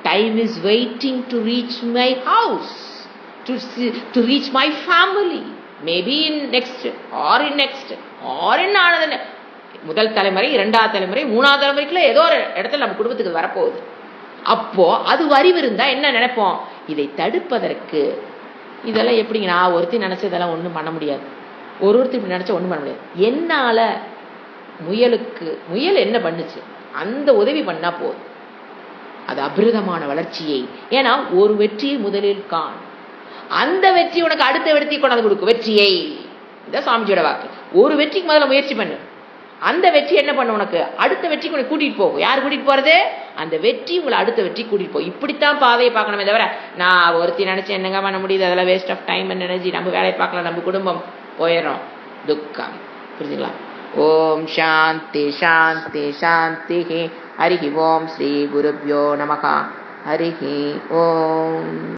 Time is waiting to reach my house, to reach my family, maybe in next hour in next hour in ஆனது முதல் தலைமுறை, இரண்டாவது தலைமுறை, மூணாவது தலைமுறைக்குள்ள ஏதோ ஒரு இடத்துல நம்ம குடும்பத்துக்கு வரப்போகுது. அப்போ அது அறிவு இருந்தா என்ன நினைப்போம்? இதை தடுப்பதற்கு இதெல்லாம் எப்படிங்க? நான் ஒருத்தி நினைச்சதெல்லாம் ஒன்றும் பண்ண முடியாது, ஒருத்தர் இப்படி நினைச்சா ஒன்றும் பண்ண முடியாது. என்னால முயல் என்ன பண்ணுச்சு? அந்த உதவி பண்ணா போதும், அது அபிரதமான வளர்ச்சியை. ஏன்னா ஒரு வெற்றியை முதலில் காண், அந்த வெற்றி உனக்கு அடுத்த வெற்றியை கொண்டாந்து கொடுக்கும். வெற்றியை இதான் சாமிஜியோட வாக்கு. ஒரு வெற்றிக்கு முதல்ல முயற்சி பண்ணு, அந்த வெற்றி என்ன பண்ண உனக்கு அடுத்த வெற்றிக்கு உனக்கு கூட்டிட்டு போகும். யார் கூட்டிட்டு போறது? அந்த வெற்றி உங்களை அடுத்த வெற்றி கூட்டிட்டு போகும். இப்படித்தான் பாதையை பார்க்கணுமே தவிர நான் ஒருத்தி நினைச்சு என்னங்க பண்ண முடியுது, அதெல்லாம் waste of time and energy, நம்ம வேலையை பார்க்கலாம், நம்ம குடும்பம் போயிடும், துக்கம். புரிஞ்சுங்களா? ஓம் சாந்தி சாந்தி சாந்தி. ஹரிஹி ஓம் ஸ்ரீ குருப்யோ நமஹ. ஹரிஹி ஓம்.